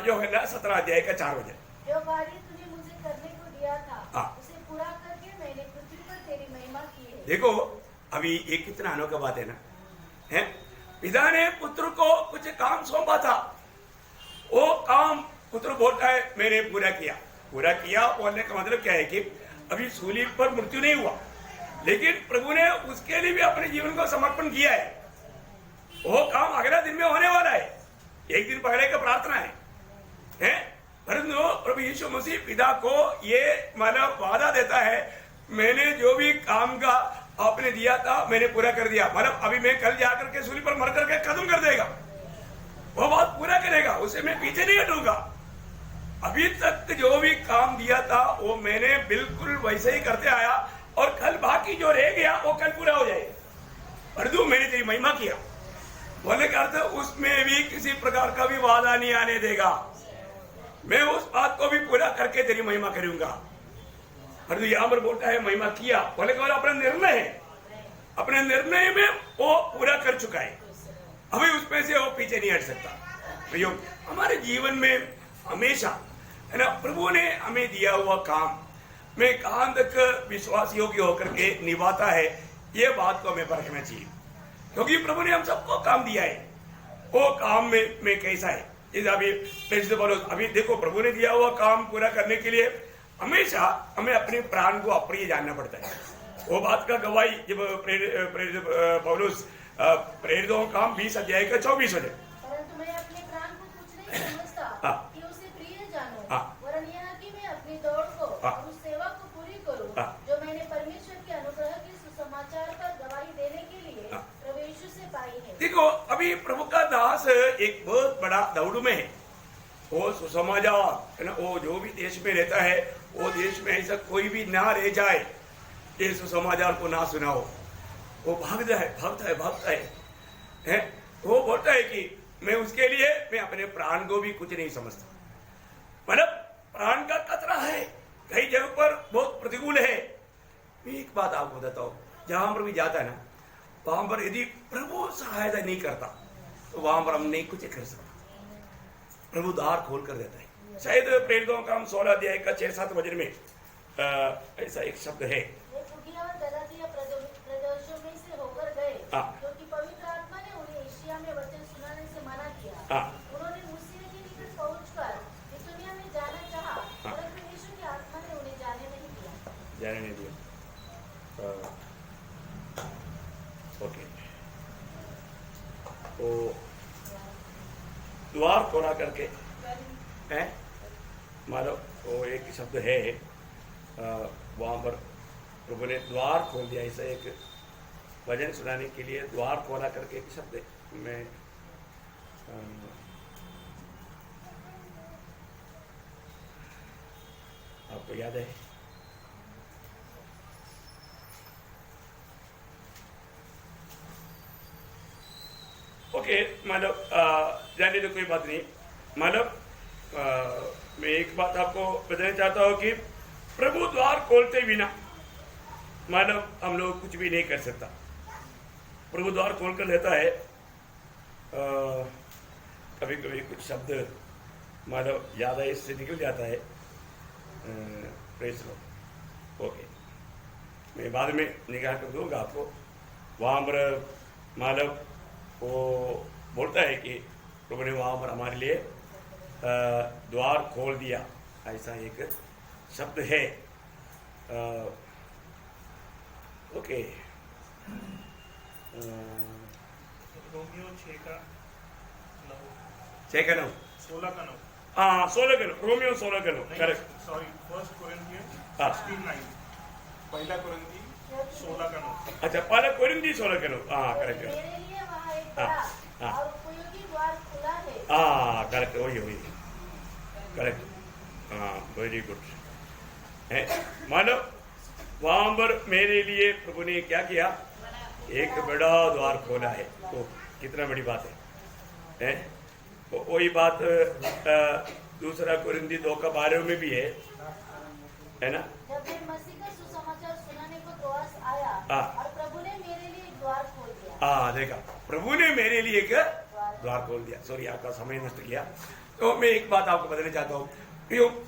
यूहन्ना 17 अध्याय का 4 वचन, जो कार्य तूने मुझे करने को दिया था हाँ। उसे पूरा करके मैंने पृथ्वी पर तेरी महिमा की है। देखो अभी ये कितना अनोखा बात है ना, है पिता ने पुत्र को कुछ काम सौंपा था, वो काम पुत्र बोलता है मैंने पूरा किया। पूरा किया बोलने का मतलब क्या है कि अभी सूली पर मृत्यु नहीं हुआ, लेकिन प्रभु ने उसके लिए भी अपने जीवन को समर्पण किया है। वो काम अगला दिन में होने वाला है, एक दिन पहले का प्रार्थना है? परंतु प्रभु यीशु मसीह पिता को ये मतलब वादा देता है, मैंने जो भी काम का आपने दिया था मैंने पूरा कर दिया। मतलब अभी मैं कल जाकर के सूली पर मर करके खत्म कर देगा, वो बात पूरा करेगा, उसे मैं पीछे नहीं हटूंगा। अभी तक जो भी काम दिया था वो मैंने बिल्कुल वैसे ही करते आया, और कल बाकी जो रह गया वो कल पूरा हो जाएगा। परंतु मैंने तेरी महिमा किया बोलने का अर्थ उसमें भी किसी प्रकार का भी वादा नहीं आने देगा, मैं उस बात को भी पूरा करके तेरी महिमा करूंगा। परंतु यहां पर बोलता है महिमा किया बोले का अपना निर्णय है, अपने निर्णय में वो पूरा कर चुका है, अभी उसमें से वो पीछे नहीं हट सकता। तो हमारे जीवन में हमेशा है ना प्रभु ने हमें दिया हुआ काम में कहां तक विश्वास योग्य होकर के निभाता है, ये बात को हमें परखना चाहिए। क्योंकि प्रभु ने हम सबको काम दिया है, वो काम में कैसा है। जैसे अभी देखो प्रभु ने दिया हुआ काम पूरा करने के लिए हमेशा हमें अपने प्राण को अप्रिय जानना पड़ता है। वो बात का गवाही जब पौलुस प्रेरितों काम 20 अध्याय का 24 हो जाए, परंतु मैं अपने प्राण को कुछ नहीं समझता कि उसे प्रिय जानूं, वरन यह कि मैं अपनी दौड़ को और उस सेवा को पूरी करूं जो मैंने परमेश्वर के अनुग्रह के सुसमाचार पर गवाही देने के लिए प्रभु यीशु से पाई है। देखो अभी प्रभु का दास एक बहुत बड़ा दौड़ में है, वो सुसमाचार है ना, वो जो भी देश में रहता है वो देश में ऐसा कोई भी ना रह जाए ये सुसमाचार को ना सुनाओ, वो भागता है, वो बोलता है कि मैं उसके लिए मैं अपने प्राण को भी कुछ नहीं समझता। मतलब प्राण का खतरा है, कई जगह पर बहुत प्रतिकूल है। एक बात आपको बताता हूँ, जहां पर भी जाता है ना वहां पर यदि प्रभु सहायता नहीं करता तो वहां पर हम नहीं कुछ कर सकते। प्रभु द्वार खोल कर देता है। शायद प्रेरितों का 16 अध्याय का 6-7 वचन में ऐसा एक शब्द है, क्योंकि पवित्र आत्मा ने उन्हें एशिया में वचन सुनाने से मना किया। उन्होंने मूसा के निकट पहुंचकर बिथुनिया में जाना चाहा, परंतु यीशु की आत्मा ने उन्हें जाने नहीं दिया। ओके, तो द्वार खोला करके है, मानो वो एक शब्द है वहां पर प्रभु ने द्वार खोल दिया, ऐसा एक भजन सुनाने के लिए द्वार खोला करके एक शब्द मैं आपको याद है? ओके, मतलब जाने तो कोई बात नहीं। मतलब मैं एक बात आपको बताना चाहता हूँ कि प्रभु द्वार खोलते बिना मतलब हम लोग कुछ भी नहीं कर सकता। प्रभु द्वार खोल कर लेता है। कभी कभी कुछ शब्द मतलब याद है इससे निकल जाता है। प्रेस लो, ओके, मैं बाद में निगाह कर दूंगा आपको। वहाँ पर मतलब वो बोलता है कि प्रभु ने वहाँ पर हमारे लिए द्वार खोल दिया, ऐसा एक शब्द है। ओके, रोमियो 6 का 9, 6 का 9, 16 का 9, हाँ 16 का 9, रोमियो 16 का 9, करेक्ट। सॉरी, 1 कोरिन्थियंस 16:9, पहला कोरिन्थी 16 का 9। अच्छा, पहला कोरिन्थी 16 का 9, हाँ करेक्ट। मेरे लिए वहाँ एक बड़ा और उपयोगी द्वार खुला है। हाँ करेक्ट, वही करेक्ट, हाँ वेरी गुड है। मानो वहां पर मेरे लिए प्रभु ने क्या किया, एक बड़ा द्वार खोला है। तो कितना बड़ी बात है? तो वही बात दूसरा कुरिन्ती 2:12 में भी है ना। जब मैं मसीह का सुसमाचार सुनाने को द्वार आया और प्रभु ने मेरे लिए एक द्वार खोल दिया। देखा, प्रभु ने मेरे लिए एक द्वार खोल दिया। सॉरी, आपका समय नष्ट किया। तो मैं एक बात आपको बताना चाहता हूँ,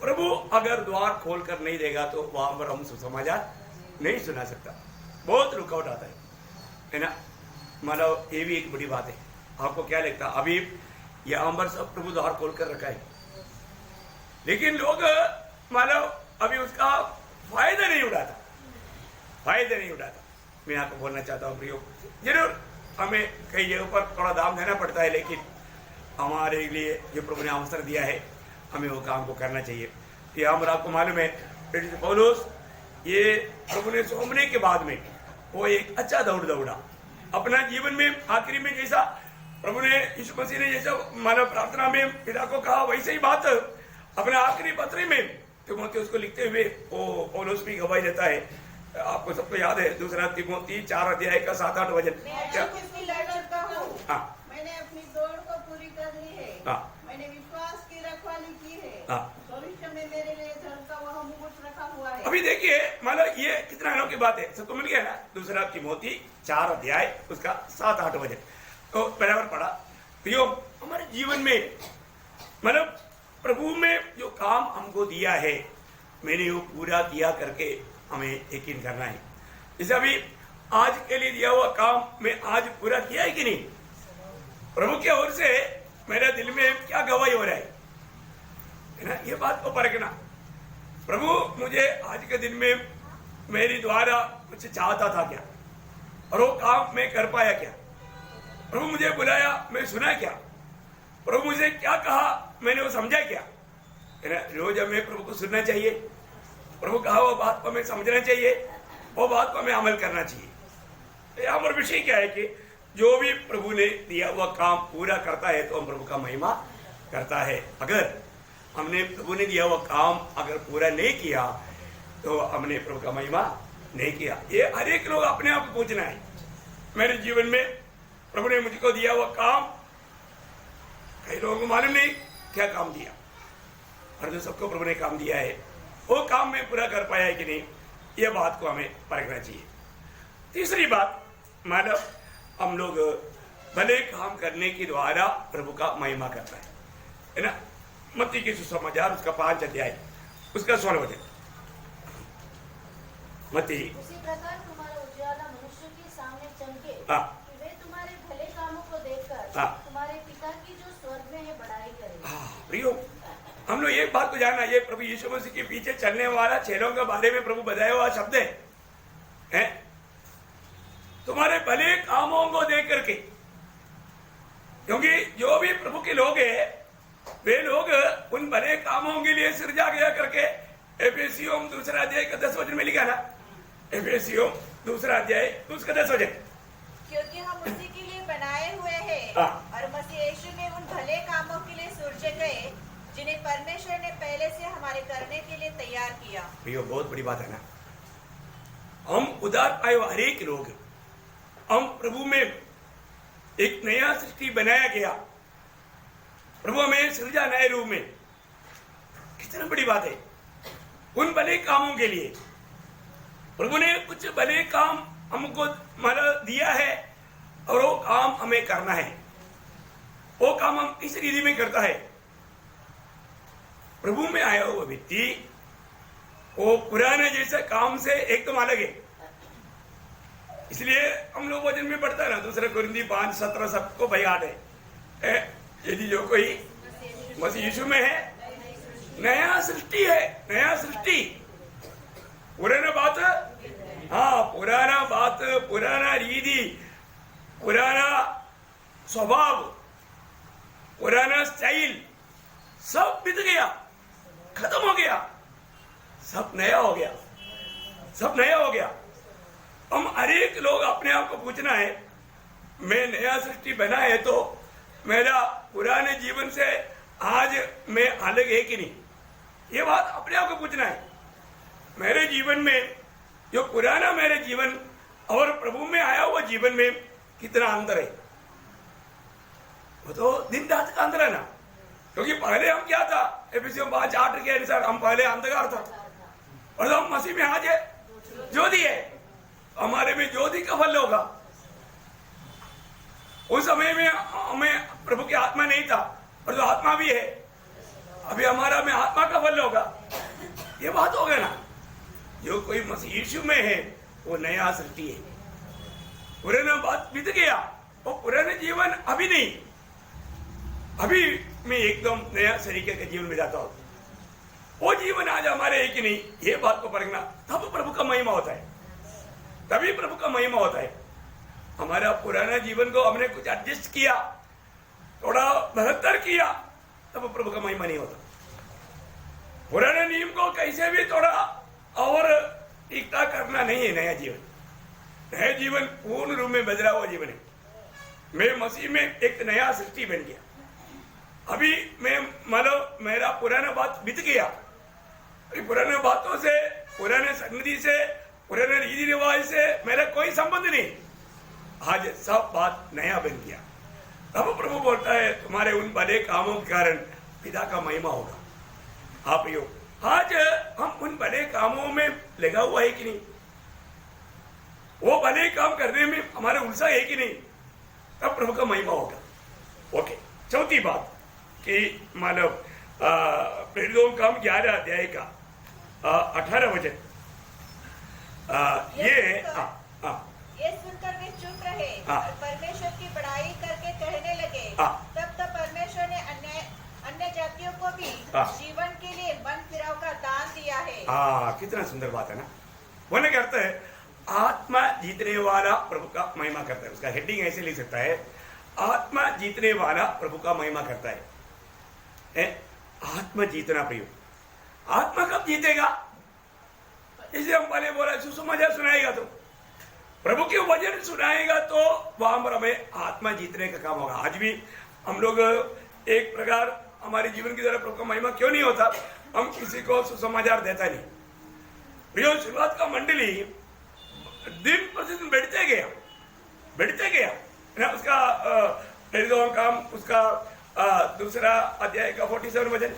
प्रभु अगर द्वार खोल कर नहीं देगा तो वहां पर हम सुसमाचार नहीं सुना सकता, बहुत रुकावट आता है ना। मतलब ये भी एक बड़ी बात है। आपको क्या लगता है, अभी यहाँ पर सब प्रभु द्वार खोल कर रखा है, लेकिन लोग मतलब अभी उसका फायदा नहीं उठाता। मैं आपको बोलना चाहता हूँ प्रियो, जरूर हमें कई जगहों पर थोड़ा दाम देना पड़ता है, लेकिन हमारे लिए जो प्रभु ने अवसर दिया है हमें वो काम को करना चाहिए। यहाँ पर आपको मालूम है पौलुस, ये प्रभु ने सौंपने के बाद में वो एक अच्छा दौड़ा अपना जीवन में। आखिरी में जैसा प्रभु ने यीशु मसीह ने जैसा मानव प्रार्थना में पिता को कहा, वैसे ही बात अपने आखिरी पत्र में तिमोथी उसको लिखते हुए वो पौलुस भी गवाही देता है। आपको सबको याद है, 2 तिमोथी 4:7-8 वचन। मैंने अपनी दौड़ को पूरी कर ली है, मैंने विश्वास की रखवाली की है, भविष्य में मेरे लिए धन का वह मुकुट रखा हुआ है। अभी देखिए, मतलब ये कितना अनोखी बात है, सबको मिल गया ना। 2 तिमोथी 4:7-8 वचन तो बराबर पढ़ा। तो हमारे जीवन में मतलब प्रभु में जो काम हमको दिया है, मैंने वो पूरा किया करके हमें यकीन करना है। जैसे अभी आज के लिए दिया हुआ काम मैं आज पूरा किया है कि नहीं, प्रभु की ओर से मेरे दिल में क्या गवाही हो रहा है ना, ये बात को परखना। प्रभु मुझे आज के दिन में मेरी द्वारा मुझे चाहता था क्या, और वो काम मैं कर पाया क्या। प्रभु मुझे बुलाया, मैं सुना क्या। प्रभु मुझे क्या कहा, मैंने वो समझा क्या, है ना। रोज हमें प्रभु को सुनना चाहिए, प्रभु कहा वो बात को हमें समझना चाहिए, वो बात को हमें अमल करना चाहिए। यहाँ पर विषय क्या है कि जो भी प्रभु ने दिया हुआ काम पूरा करता है तो हम प्रभु का महिमा करता है। अगर हमने प्रभु ने दिया हुआ काम अगर पूरा नहीं किया तो हमने प्रभु का महिमा नहीं किया। ये हर एक लोग अपने आप को पूछना है, मेरे जीवन में प्रभु ने मुझको दिया हुआ काम, कई लोगों को मालूम नहीं क्या काम दिया, और जो सबको प्रभु ने काम दिया है वो काम में पूरा कर पाया है कि नहीं, ये बात को हमें परखना चाहिए। तीसरी बात, मानव हम लोग भले काम करने के द्वारा प्रभु का महिमा करता है ना। मत्ती के सुसमाचार उसका 5 अध्याय उसका 16 वचन। मत्ती उसी प्रकार तुम्हारा उजियाला मनुष्य के सामने चमके कि वे तुम्हारे भले कामों को देखकर तुम्हारे पिता की जो स्वर्ग में है बड़ाई करें। प्रियो, हम लोग एक बात को जानना, ये प्रभु यीशु मसीह के पीछे चलने वाला चेलों के बारे में प्रभु बताया हुआ शब्द है, तुम्हारे भले कामों को देख करके। क्योंकि जो भी प्रभु के लोग हैं वे लोग उन भले कामों के लिए सृजा गया करके एफेसियों 2 अध्याय का 10 वचन में लिखा ना। एफेसियों 2 अध्याय उसका 10 वचन, क्योंकि हम उसी के लिए बनाए हुए हैं और मसीह यीशु में उन भले कामों के लिए सूरजे गए जिन्हें परमेश्वर ने पहले से हमारे करने के लिए तैयार किया। ये बहुत बड़ी बात है ना। हम उदार पाए हुए हर एक लोग, हम प्रभु में एक नया सृष्टि बनाया गया, प्रभु हमें सृजा नए रूप में। कितना बड़ी बात है। उन भले कामों के लिए प्रभु ने कुछ भले काम हमको मतलब दिया है और वो काम हमें करना है। वो काम हम किस रीति में करता है, प्रभु में आया हुआ व्यक्ति वो पुराने जैसे काम से एकदम अलग है। इसलिए हम लोग वचन में पढ़ता है ना, 2 कुरिन्ती 5:17 सबको भाई याद है, यदि जो कोई मसीह यीशु में है नया सृष्टि है, नया सृष्टि। पुराना बात, पुराना बात, पुराना रीति, पुराना स्वभाव, पुराना स्टाइल सब बीत गया, खत्म हो गया, सब नया हो गया, सब नया हो गया। हम हर एक लोग अपने आप को पूछना है, मैं नया सृष्टि बना है तो मेरा पुराने जीवन से आज मैं अलग है कि नहीं, ये बात अपने आप को पूछना है। मेरे जीवन में जो पुराना मेरे जीवन और प्रभु में आया हुआ जीवन में कितना अंतर है, वो तो दिन रात का अंतर है ना। क्योंकि पहले हम क्या था, एफिसियों 5:8 के अनुसार हम पहले अंधकार था और हम मसीह में आज है ज्योति है। हमारे में ज्योति का फल होगा। उस समय में हमें प्रभु की आत्मा नहीं था और जो आत्मा भी है अभी हमारा में आत्मा का फल होगा। ये बात हो गया ना। जो कोई मसीह यीशु में है वो नया सृष्टि है। पुराना बात बीत गया, वो पुराने जीवन अभी नहीं, अभी मैं एकदम नया तरीके का जीवन में जाता हूं। वो जीवन आज हमारे है कि नहीं, ये बात को परखना, तब प्रभु का महिमा होता है, तभी प्रभु का महिमा होता है। हमारा पुराना जीवन को हमने कुछ एडजस्ट किया, थोड़ा बेहतर किया, तब प्रभु का महिमा नहीं होता। पुराने नियम को कैसे भी थोड़ा और ठीक ठाक करना नहीं है नया जीवन। नया जीवन पूर्ण रूप में बदला हुआ जीवन है। मैं मसीह में एक नया सृष्टि बन गया। अभी मैं मतलब मेरा पुराना बात बीत गया। पुराने बातों से, पुराने संगति से, पुराने रीति रिवाज से मेरा कोई संबंध नहीं। आज सब बात नया बन गया। तब प्रभु बोलता है तुम्हारे उन भले कामों के कारण पिता का महिमा होगा। आप यो आज हम उन भले कामों में लगा हुआ है कि नहीं, वो भले काम करने में हमारा उत्साह है कि नहीं, तब प्रभु का महिमा होगा। ओके, चौथी बात कि मानव प्रेरितों का 11 अध्याय का 18 वचन, ये सुनकर वे चुप रहे और परमेश्वर की बड़ाई करके कहने लगे, तब परमेश्वर ने अन्य जातियों को भी जीवन के लिए मन फिराव का दान दिया है। कितना सुंदर बात है ना। वो नहीं करता है आत्मा जीतने वाला प्रभु का महिमा करता है। उसका हेडिंग ऐसे लिख सकता है, आत्मा जीतने वाला प्रभु का महिमा करता है। आत्मा जीतना प्रियो, आत्मा कब जीतेगा? इसलिए हम पहले बोला सुसमाचार सुनाएगा तो, प्रभु के वचन सुनाएगा तो वहां पर हमें आत्मा जीतने का काम होगा। आज भी हम लोग एक प्रकार हमारे जीवन की तरह प्रभु का महिमा क्यों नहीं होता, हम किसी को सुसमाचार देता नहीं। प्रियो, शुरुआत का मंडली दिन प्रतिदिन बढ़ते गया ना। उसका काम उसका दूसरा अध्याय का 47 वचन,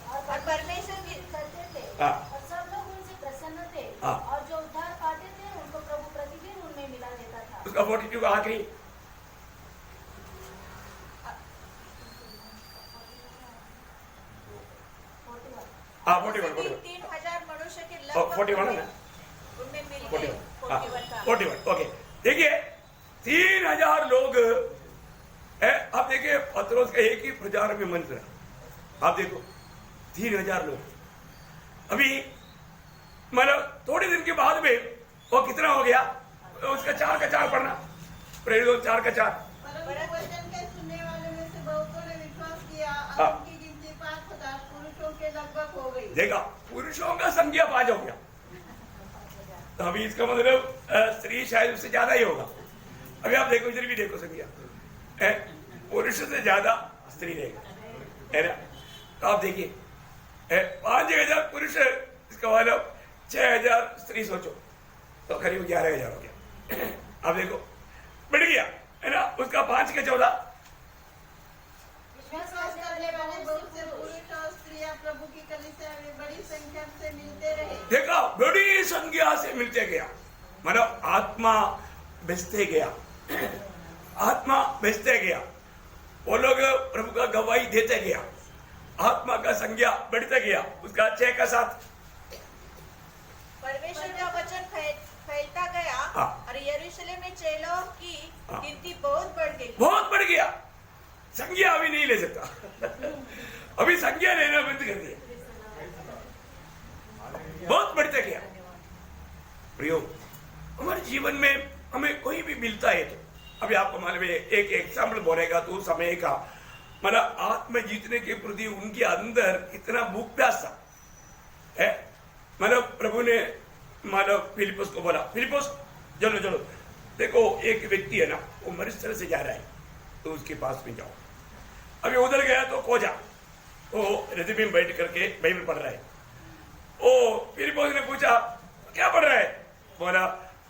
और परमेश्वर भी करते थे और सब लोग उनसे प्रसन्न थे और जो उद्धार पाते थे उनको प्रभु प्रतिदिन उनमें मिला देता था। उसका 42 का आखिरी, हाँ 41 3,000 मनुष्य के लगभग 41 है उनमें मिल गए। 41 ओके। देखिए 3,000 लोग आप देखिए, पत्रोस का एक ही प्रचार में मंत्र, आप देखो 3,000 लोग। अभी मतलब थोड़े दिन के बाद में वो कितना हो गया, उसका 4 का 4 पढ़ना, प्रेरित 4 का 4। वचन के सुनने वाले में से बहुतों ने विश्वास किया और उनकी गिनती 5,000 पुरुषों के लगभग हो गई। देखा, पुरुषों का संख्या 5 हो गया। तो अभी इसका मतलब स्त्री शायद उससे ज्यादा ही होगा। अभी आप देखो, इधर भी देखो संख्या, पुरुष से ज्यादा स्त्री रहेगा, है ना। तो आप देखिए 5,000 पुरुष, इसका मतलब 6,000 स्त्री, सोचो तो करीब 11,000 हो गया। आप देखो बढ़ गया, है ना। उसका 5 के 14। विश्वास करने वाले बहुत से पुरुष और स्त्रियां प्रभु की कलीसिया में बड़ी संख्या से मिलते रहे। देखा, बड़ी संख्या से मिलते गया, मतलब आत्मा बेचते गया, आत्मा बेचते गया। वो लोग प्रभु का गवाही देते गया, आत्मा का संख्या बढ़ते गया। उसका 6 का 7। परमेश्वर का वचन फैलता गया और यरूशलेम में चेलों की गिनती बहुत बढ़ गया। संज्ञा अभी नहीं ले सकता, अभी संज्ञा लेना बंद कर दिया, बहुत बढ़ते गया। प्रियो, हमारे जीवन में हमें कोई भी मिलता है तो, अभी आपको मालूम है, एक एग्जाम्पल बोलेगा तो समय का, मतलब आत्मा जीतने के प्रति उनके अंदर इतना भूख प्यास था, है। मतलब प्रभु ने मतलब फिलिपस को बोला, फिलिपस चलो चलो, देखो एक व्यक्ति है ना, वो मरीज तरह से जा रहा है, तो उसके पास में जाओ। अभी उधर गया तो खोजा, वो रथ में बैठ करके बाइबल पढ़ रहा है। ओ फिलिपस ने पूछा क्या पढ़ रहा है? बोला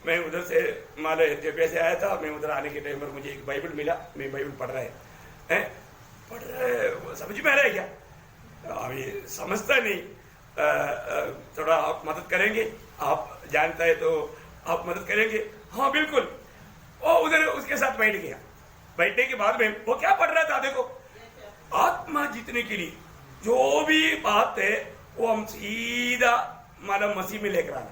मैं उधर से माले एथियोपिया से आया था, मैं उधर आने के टाइम पर मुझे एक बाइबल मिला, मैं बाइबल पढ़ रहा है। पढ़ रहे, वो समझ में आ रहा है क्या? अभी समझता नहीं। थोड़ा आप मदद करेंगे? आप जानता है तो आप मदद करेंगे? हाँ बिल्कुल। वो उधर उसके साथ बैठ गया। बैठने के बाद में वो क्या पढ़ रहा था? देखो, आत्मा जीतने के लिए जो भी बात है वो हम सीधा मानव मसीह में लेकर आना,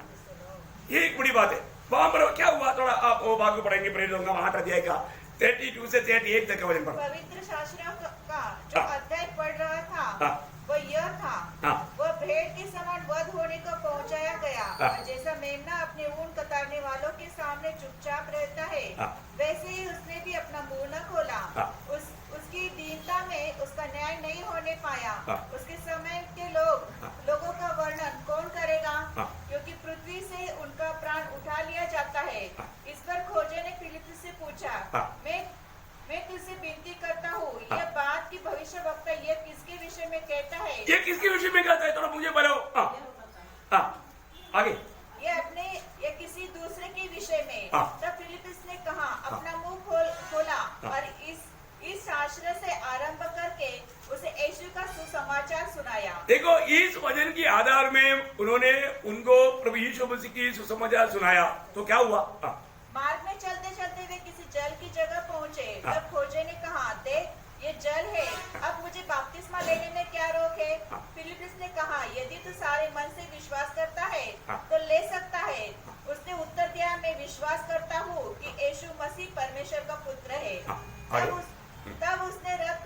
ये एक बड़ी बात है। वहां पर क्या हुआ, थोड़ा आप वो भाग पढ़ेंगे प्रेरितों का 8 अध्याय का 32 से 38 तक का वचन पढ़ो। पवित्र शास्त्रों का जो अध्याय पढ़ रहा था वो यह था, वह भेड़ के समान वध होने को पहुंचाया गया, और जैसा मेमना अपने ऊन कतारने वालों के सामने चुपचाप रहता है, वैसे ही उसने भी अपना मुंह न खोला। उसकी दीनता में उसका न्याय नहीं होने पाया। उसके समय के लोगों का वर्णन कौन करेगा, क्योंकि पृथ्वी से उनका प्राण उठा लिया जाता है। इस पर खोजे ने फिलिप्पुस से पूछा, मैं तुझसे विनती करता हूँ, यह बात की भविष्यवक्ता ये किसके विषय में कहता है? ये किसके विषय में कहता है? थोड़ा मुझे बताओ। आगे। ये किसी दूसरे के विषय में। तब फिलिप्पुस ने कहा, अपना मुंह खोला और इस शास्त्र से आरंभ करके उसे यीशु का सुसमाचार सुनाया। देखो, इस वचन के आधार में उन्होंने उनको प्रभु यीशु मसीह की सुसमाचार सुनाया तो क्या हुआ? मार्ग में चलते चलते वे किसी जल की जगह पहुँचे। तब खोजे ने कहा, देख ये जल है, अब मुझे बपतिस्मा लेने में क्या रोक है? फिलिप्पुस ने कहा, यदि तू सारे मन से विश्वास करता है तो ले सकता है। उसने उत्तर दिया, मैं विश्वास करता हूँ कि यीशु मसीह परमेश्वर का पुत्र है। तब उसने रथ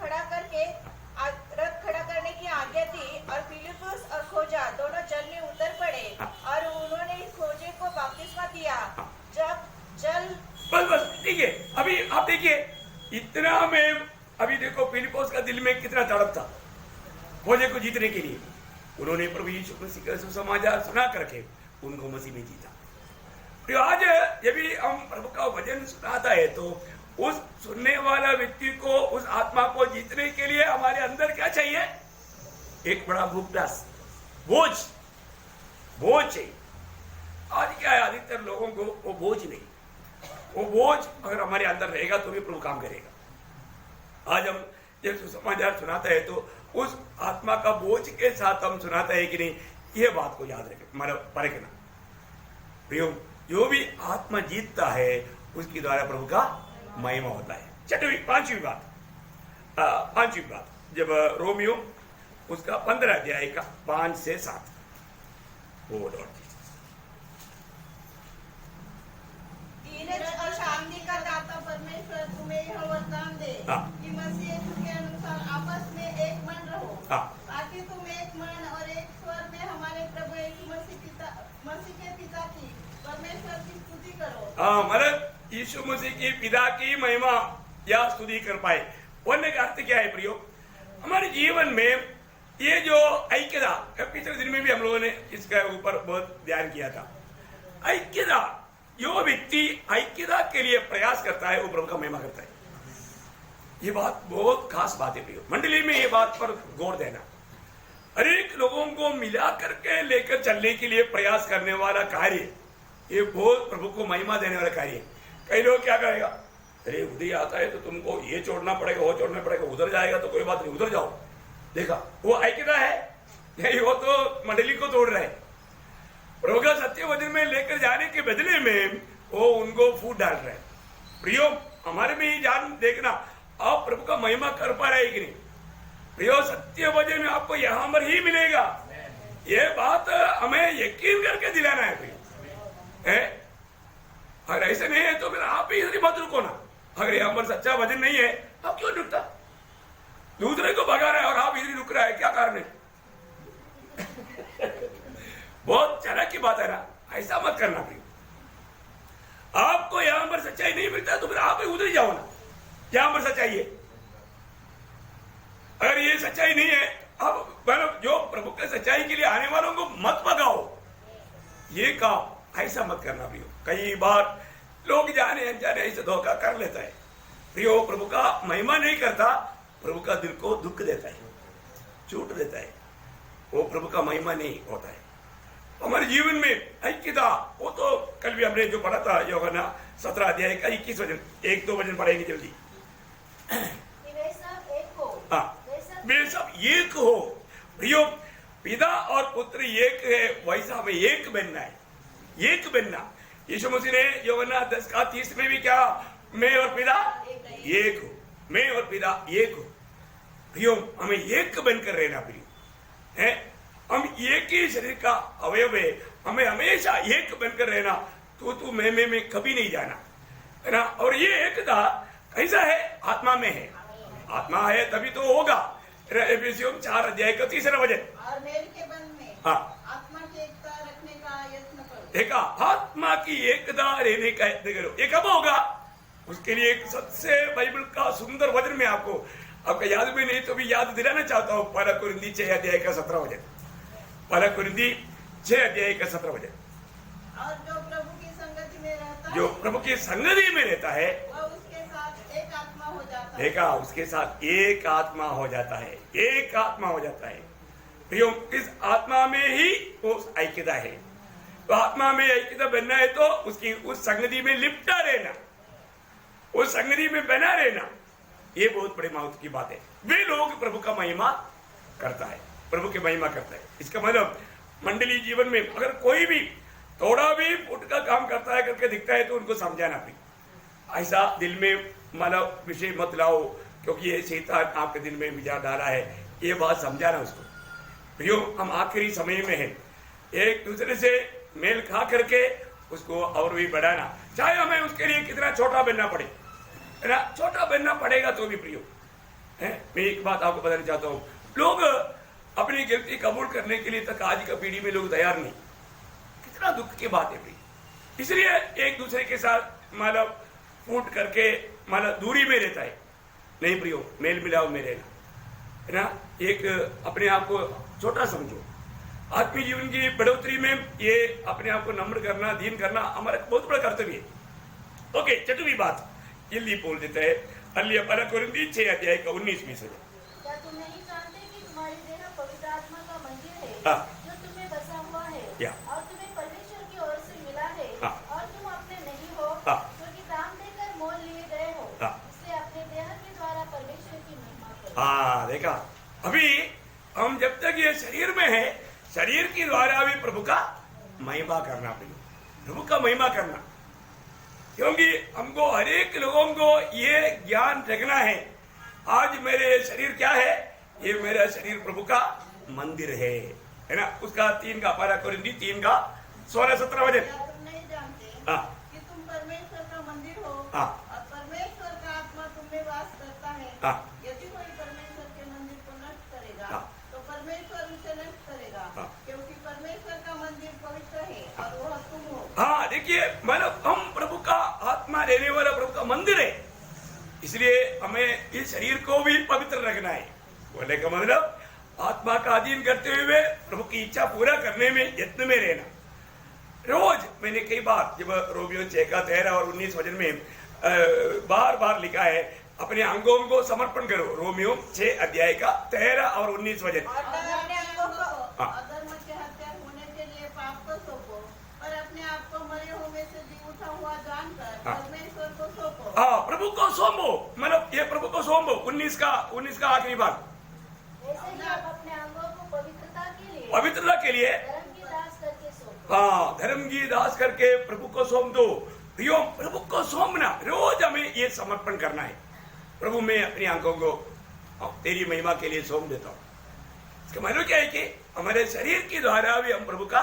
खड़ा करने की आज्ञा दी और फिलिप्पुस और खोजा दोनों जल में उतर पड़े और उन्होंने खोजे को बपतिस्मा दिया। जब जल बस ठीक है। अभी आप देखिए, इतना में अभी देखो फिलिप्पुस का दिल में कितना तड़प था खोजे को जीतने के लिए। उन्होंने प्रभु यीशु मसीह का सुसमाचार सुना करके उनको मसीह में जीता। तो आज जब भी हम प्रभु का वचन सुनाता है तो उस सुनने वाला व्यक्ति को, उस आत्मा को जीतने के लिए हमारे अंदर क्या चाहिए? एक बड़ा भूख प्यास, बोझ चाहिए। आज क्या है, अधिकतर लोगों को वो बोझ नहीं। वो बोझ अगर हमारे अंदर रहेगा तो भी प्रभु काम करेगा। आज हम जब सुसमाचार सुनाते हैं तो उस आत्मा का बोझ के साथ हम सुनाते हैं कि नहीं, ये बात को याद रखें, मतलब परखना। प्रियो, जो भी आत्मा जीतता है उसके द्वारा प्रभु का महिमा होता है। पांचवी बात जब रोमियो उसका 15 अध्याय का 5 से 7 और शांति का दाता परमेश्वर तुम्हें यह वरदान दे कि मसीह यीशु के अनुसार आपस में एक मन रहो, ताकि तुम एक मन और एक स्वर में हमारे प्रभु यीशु मसीह के पिता की परमेश्वर की स्तुति करो। मतलब यीशु मसीह की पिता की महिमा या स्तुति कर पाए। बोलने का अर्थ क्या है प्रियो? हमारे जीवन में ये जो ऐक्यता, पिछले दिन में भी हम लोगों ने इसके ऊपर बहुत ध्यान किया था। ऐक्यता, जो व्यक्ति ऐक्यता के लिए प्रयास करता है वो प्रभु का महिमा करता है। ये बात बहुत खास बात है प्रियो। मंडली में ये बात पर गौर देना। हर एक लोगों को मिला करके लेकर चलने के लिए प्रयास करने वाला कार्य, ये बहुत प्रभु को महिमा देने वाला कार्य है। कई लोग क्या करेगा, अरे उधर ही आता है तो तुमको ये छोड़ना पड़ेगा, वो छोड़ना पड़ेगा, उधर जाएगा तो कोई बात नहीं, उधर जाओ। देखा, वो ऐक्यता है, वो तो मंडली को तोड़ रहे हैं। प्रभु का सत्य वचन में लेकर जाने के बदले में वो उनको फूट डाल रहे हैं। प्रियो, हमारे में ही जान देखना, आप प्रभु का महिमा कर पा रहे कि नहीं? प्रियो, सत्य वचन आपको यहां पर ही मिलेगा। ये बात हमें यकीन करके दिलाना है प्रियो। अगर ऐसे नहीं है तो फिर आप ही इधर मत रुको ना। अगर यहाँ पर सच्चा वचन नहीं है, आप क्यों रुकता? दूसरे को भगा रहा है और आप इधर रुक रहा है, क्या कारण है? बहुत चला की बात है ना, ऐसा मत करना प्रियो। आपको यहाँ पर सच्चाई नहीं मिलता तो फिर आप ही उधर जाओ ना, यहाँ पर सच्चाई है। अगर ये सच्चाई नहीं है, अब जो प्रभु के सच्चाई के लिए आने वालों को मत भगाओ, ये काम ऐसा मत करना प्रियो। कई बार लोग जाने अनजाने ऐसे धोखा कर लेता है प्रियो। प्रभु का महिमा नहीं करता, प्रभु का दिल को दुख देता है, चोट देता है, वो प्रभु का महिमा नहीं होता है। हमारे जीवन में ऐक्यता, वो तो कल भी हमने जो पढ़ा था यूहन्ना 17 अध्याय का 21 वचन, 1-2 वचन पढ़ेंगे जल्दी। वे सब एक हो, हाँ, वे सब एक हो। प्रियो, पिता और पुत्र एक है, वैसा हमें एक बनना है, एक बनना। यीशु मसीह ने यूहन्ना 10:30 में भी क्या, मैं और पिता एक हो, मैं और पिता एक हो। प्रियो, हमें एक बनकर रहना प्रियो है। हम एक ही शरीर का अवयव है, हमें हमेशा एक बनकर रहना। तू मैं कभी नहीं जाना है ना। और ये एकता कैसा है, आत्मा में है, आत्मा है तभी तो होगा। एफेसियों 4:3 वचन, और मेल के बंध में हाँ, आत्मा की एकता रखने का यत्न करो। देखा, आत्मा की एकता रहने का यत्न करो। ये कब होगा, उसके लिए एक सबसे बाइबल का सुंदर वचन में आपका याद में नहीं तो भी याद दिलाना चाहता हूँ। 1 कुरिन्थी 6:17 वचन, 1 कुरिन्थी 6:17 वचन। और जो प्रभु की संगति में रहता जो है, प्रभु की संगति में रहता है, वह उसके साथ एक आत्मा हो जाता है। देखा, उसके साथ एक आत्मा हो जाता है, एक आत्मा हो जाता है। प्रियो, इस आत्मा में ही वो ऐक्यता है। तो आत्मा में ऐक्यता बनना है तो उसकी उस संगति में लिपटा रहना, उस संगति में बना रहना, ये बहुत बड़े महत्व की बात है। वे लोग प्रभु का महिमा करता है, प्रभु की महिमा करता है। इसका मतलब मंडली जीवन में अगर कोई भी थोड़ा भी फुट का काम करता है करके दिखता है तो उनको समझाना भी, ऐसा दिल में मतलब विषय मत लाओ क्योंकि ये शैतान आपके दिल में विचार डाला है, ये बात समझाना उसको। प्रियो, हम आखिरी समय में हैं, एक दूसरे से मेल खा करके उसको और भी बढ़ाना, चाहे हमें उसके लिए कितना छोटा बनना पड़े, है ना, छोटा बनना पड़ेगा तो भी प्रियो है। मैं एक बात आपको बताना चाहता हूँ, लोग अपनी गलती कबूल करने के लिए तक आज की पीढ़ी में लोग तैयार नहीं। कितना दुख की बात है भाई। इसलिए एक दूसरे के साथ मतलब फूट करके मतलब दूरी में रहता है। नहीं प्रियो, मेल मिलाओ में रहना, है ना। एक अपने आप को छोटा समझो। आत्मीय जीवन की बढ़ोतरी में ये अपने आप को नम्र करना, दीन करना हमारा बहुत बड़ा कर्तव्य है। ओके, छठवीं बात जल्दी बोल देता है, 1 कुरिन्थी 6:19-20। क्या तुम नहीं जानते कि तुम्हारी देह पवित्र आत्मा का मंदिर है, हाँ। जो तुम्हें बसा हुआ है या। और तुम्हें परमेश्वर की ओर से मिला है, हाँ। और तुम अपने नहीं हो, हाँ। क्योंकि दाम देकर मोल लिए गए हो। हाँ। इसलिए अपने देह के द्वारा परमेश्वर की महिमा करो। हाँ, देखा, अभी हम जब तक ये शरीर में है, शरीर के द्वारा भी प्रभु का महिमा करना, प्रभु का महिमा करना। क्योंकि हमको हर एक लोगों को ये ज्ञान रखना है, आज मेरे शरीर क्या है, ये मेरा शरीर प्रभु का मंदिर है ना। उसका 1 कुरिन्थी 3:16-17 वचन। क्या तुम नहीं जानते हाँ। कि तुम परमेश्वर का मंदिर हो, हाँ। और परमेश्वर का आत्मा तुम में वास करता है। हाँ। यदि कोई परमेश्वर के मंदिर को नष्ट करेगा, हाँ। तो परमेश्वर उसे नष्ट करेगा, हाँ। क्योंकि परमेश्वर का मंदिर पवित्र है और वह तुम हो। हाँ, देखिए, मतलब हम प्रभु का आत्मा रहने वाला प्रभु का मंदिर है, इसलिए हमें इस शरीर को भी पवित्र रखना है। बोले का मतलब आत्मा का अधीन करते हुए प्रभु की इच्छा पूरा करने में यत्न में रहना। रोज मैंने कई बार जब रोमियो 6:13 और 19 वचन में बार बार लिखा है, अपने अंगों को समर्पण करो। रोमियो 6:13 और 19 वचन। और अपने अंगों को हाँ। अधर्म के हत्या होने के लिए पाप को सौंपो, और अपने आप को मरे हुए में से जी उठा हुआ जानकर हाँ। परमेश्वर को सौंपो। हाँ, प्रभु को सौंपो, मतलब ये प्रभु को सौंपो। 19 का आखिरी भाग, ऐसे ही आप अपने अंगों को पवित्रता के लिए पवित्रता के लिए धर्म की दास करके सौंपो। हाँ, धर्म की दास करके प्रभु को सौंप दो। प्रियो, प्रभु को सौंपना, रोज हमें ये समर्पण करना है। प्रभु, मैं अपनी आंखों को तेरी महिमा के लिए सौंप देता हूँ। इसका मतलब क्या है कि हमारे शरीर के द्वारा भी हम प्रभु का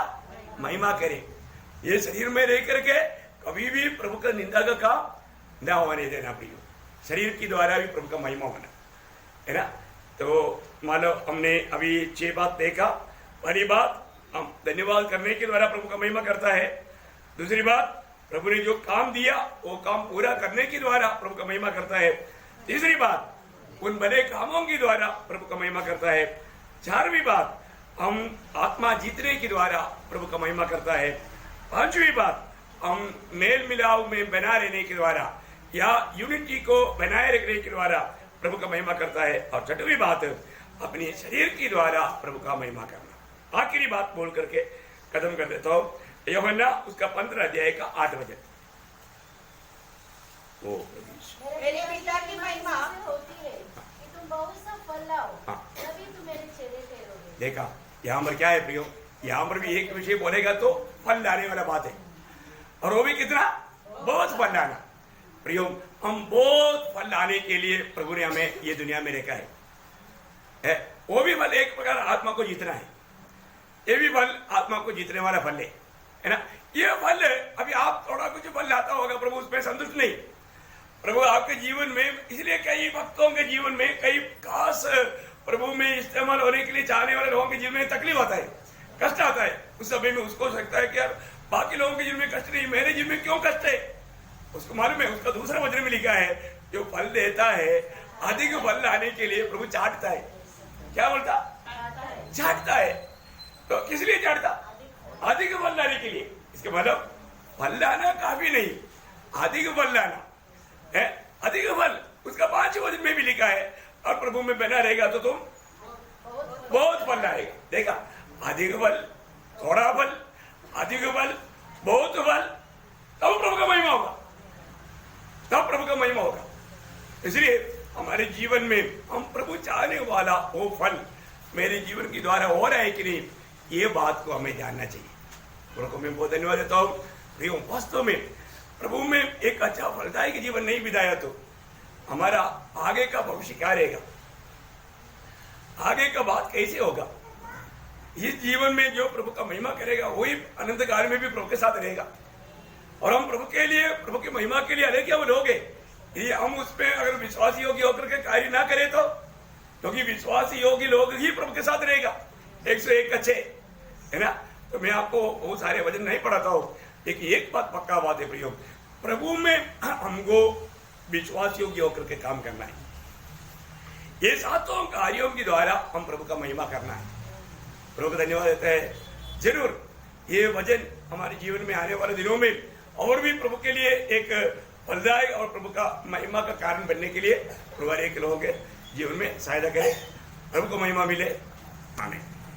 महिमा करें। ये शरीर में रह करके कभी भी प्रभु का निंदा का काम न होने देना प्रियो। शरीर के द्वारा भी प्रभु का महिमा होना, है ना। तो मान लो हमने अभी 6 बात देखा। पहली बात, हम धन्यवाद करने के द्वारा प्रभु का महिमा करता है। दूसरी बात, प्रभु ने जो काम दिया वो काम पूरा करने के द्वारा प्रभु का महिमा करता है। तीसरी बात, उन बड़े कामों के द्वारा प्रभु का महिमा करता है। 4वीं बात, हम आत्मा जीतने के द्वारा प्रभु का महिमा करता है। 5वीं बात, हम मेल मिलाव में बना रहने के द्वारा या यूनिटी को बनाए रखने के द्वारा प्रभु का महिमा करता है। और 6वीं बात, अपने शरीर के द्वारा प्रभु का महिमा करना। आखिरी बात बोल करके खत्म कर देता हूँ। यूहन्ना उसका 15:8 वचन। मेरे पिता की महिमा होती है कि तुम बहुत सा फल लाओ, हाँ। देखा यहाँ पर क्या है प्रियो, यहाँ पर भी एक विषय बोलेगा तो फल लाने वाला बात है, और वो भी कितना, बहुत फल लाना। प्रियो, हम बहुत फल लाने के लिए प्रभु ने हमें ये दुनिया में रखा है। वो भी फल एक प्रकार आत्मा को जीतना है, ये भी फल आत्मा को जीतने वाला फल है ना। ये फल अभी आप थोड़ा कुछ फल लाता होगा, प्रभु उसमें संतुष्ट नहीं। प्रभु आपके जीवन में, इसलिए कई भक्तों के जीवन में, कई खास प्रभु में इस्तेमाल होने के लिए चाहने वाले लोगों के जीवन में तकलीफ आता है, कष्ट आता है। उस समय में उसको सकता है कि यार बाकी लोगों के जीवन में कष्ट नहीं, मेरे जीवन में क्यों कष्ट है। उसको मालूम है, उसका दूसरा वचन में लिखा है, जो फल देता है अधिक फल लाने के लिए प्रभु चाटता है। क्या बोलता, चाटता है। तो किस लिए चाटता, अधिक फल लाने के लिए। इसके मतलब फल लाना काफी नहीं, अधिक फल लाना है। अधिक फल उसका 5 वचन में भी लिखा है, और प्रभु में बना रहेगा तो तुम बहुत फल लाएगा। देखा, अधिक फल, थोड़ा फल, अधिक फल, बहुत फल, तब प्रभु का महिमा होगा, तब प्रभु का महिमा होगा। इसलिए हमारे जीवन में हम प्रभु चाहने वाला वो फल मेरे जीवन के द्वारा हो रहा है कि नहीं, ये बात को हमें जानना चाहिए। प्रभु को मैं बहुत धन्यवाद देता हूँ। वास्तव में प्रभु में एक अच्छा फलदायक जीवन नहीं बिताया तो हमारा आगे का भविष्य क्या रहेगा, आगे का बात कैसे होगा। इस जीवन में जो प्रभु का महिमा करेगा वही अनंत काल में भी प्रभु के साथ रहेगा, और हम प्रभु के लिए, प्रभु की महिमा के लिए अलग वो लोग हैं। यदि हम उसमें अगर विश्वासी योगी होकर के कार्य ना करें तो, क्योंकि विश्वासी योगी लोग ही प्रभु के साथ रहेगा, 101 अच्छे है ना। तो मैं आपको बहुत सारे वचन नहीं पढ़ाता हूँ, लेकिन एक बात पक्का बात है प्रियो, प्रभु में हमको विश्वास योग्य होकर के काम करना है। ये 7 कार्यों के द्वारा हम प्रभु का महिमा करना है। प्रभु को धन्यवाद देते हैं। जरूर ये वचन हमारे जीवन में आने वाले दिनों में और भी प्रभु के लिए एक फलदायक और प्रभु का महिमा का कारण बनने के लिए प्रभु हर एक लोगों के जीवन में सहायता करे। प्रभु को महिमा मिले। आमीन।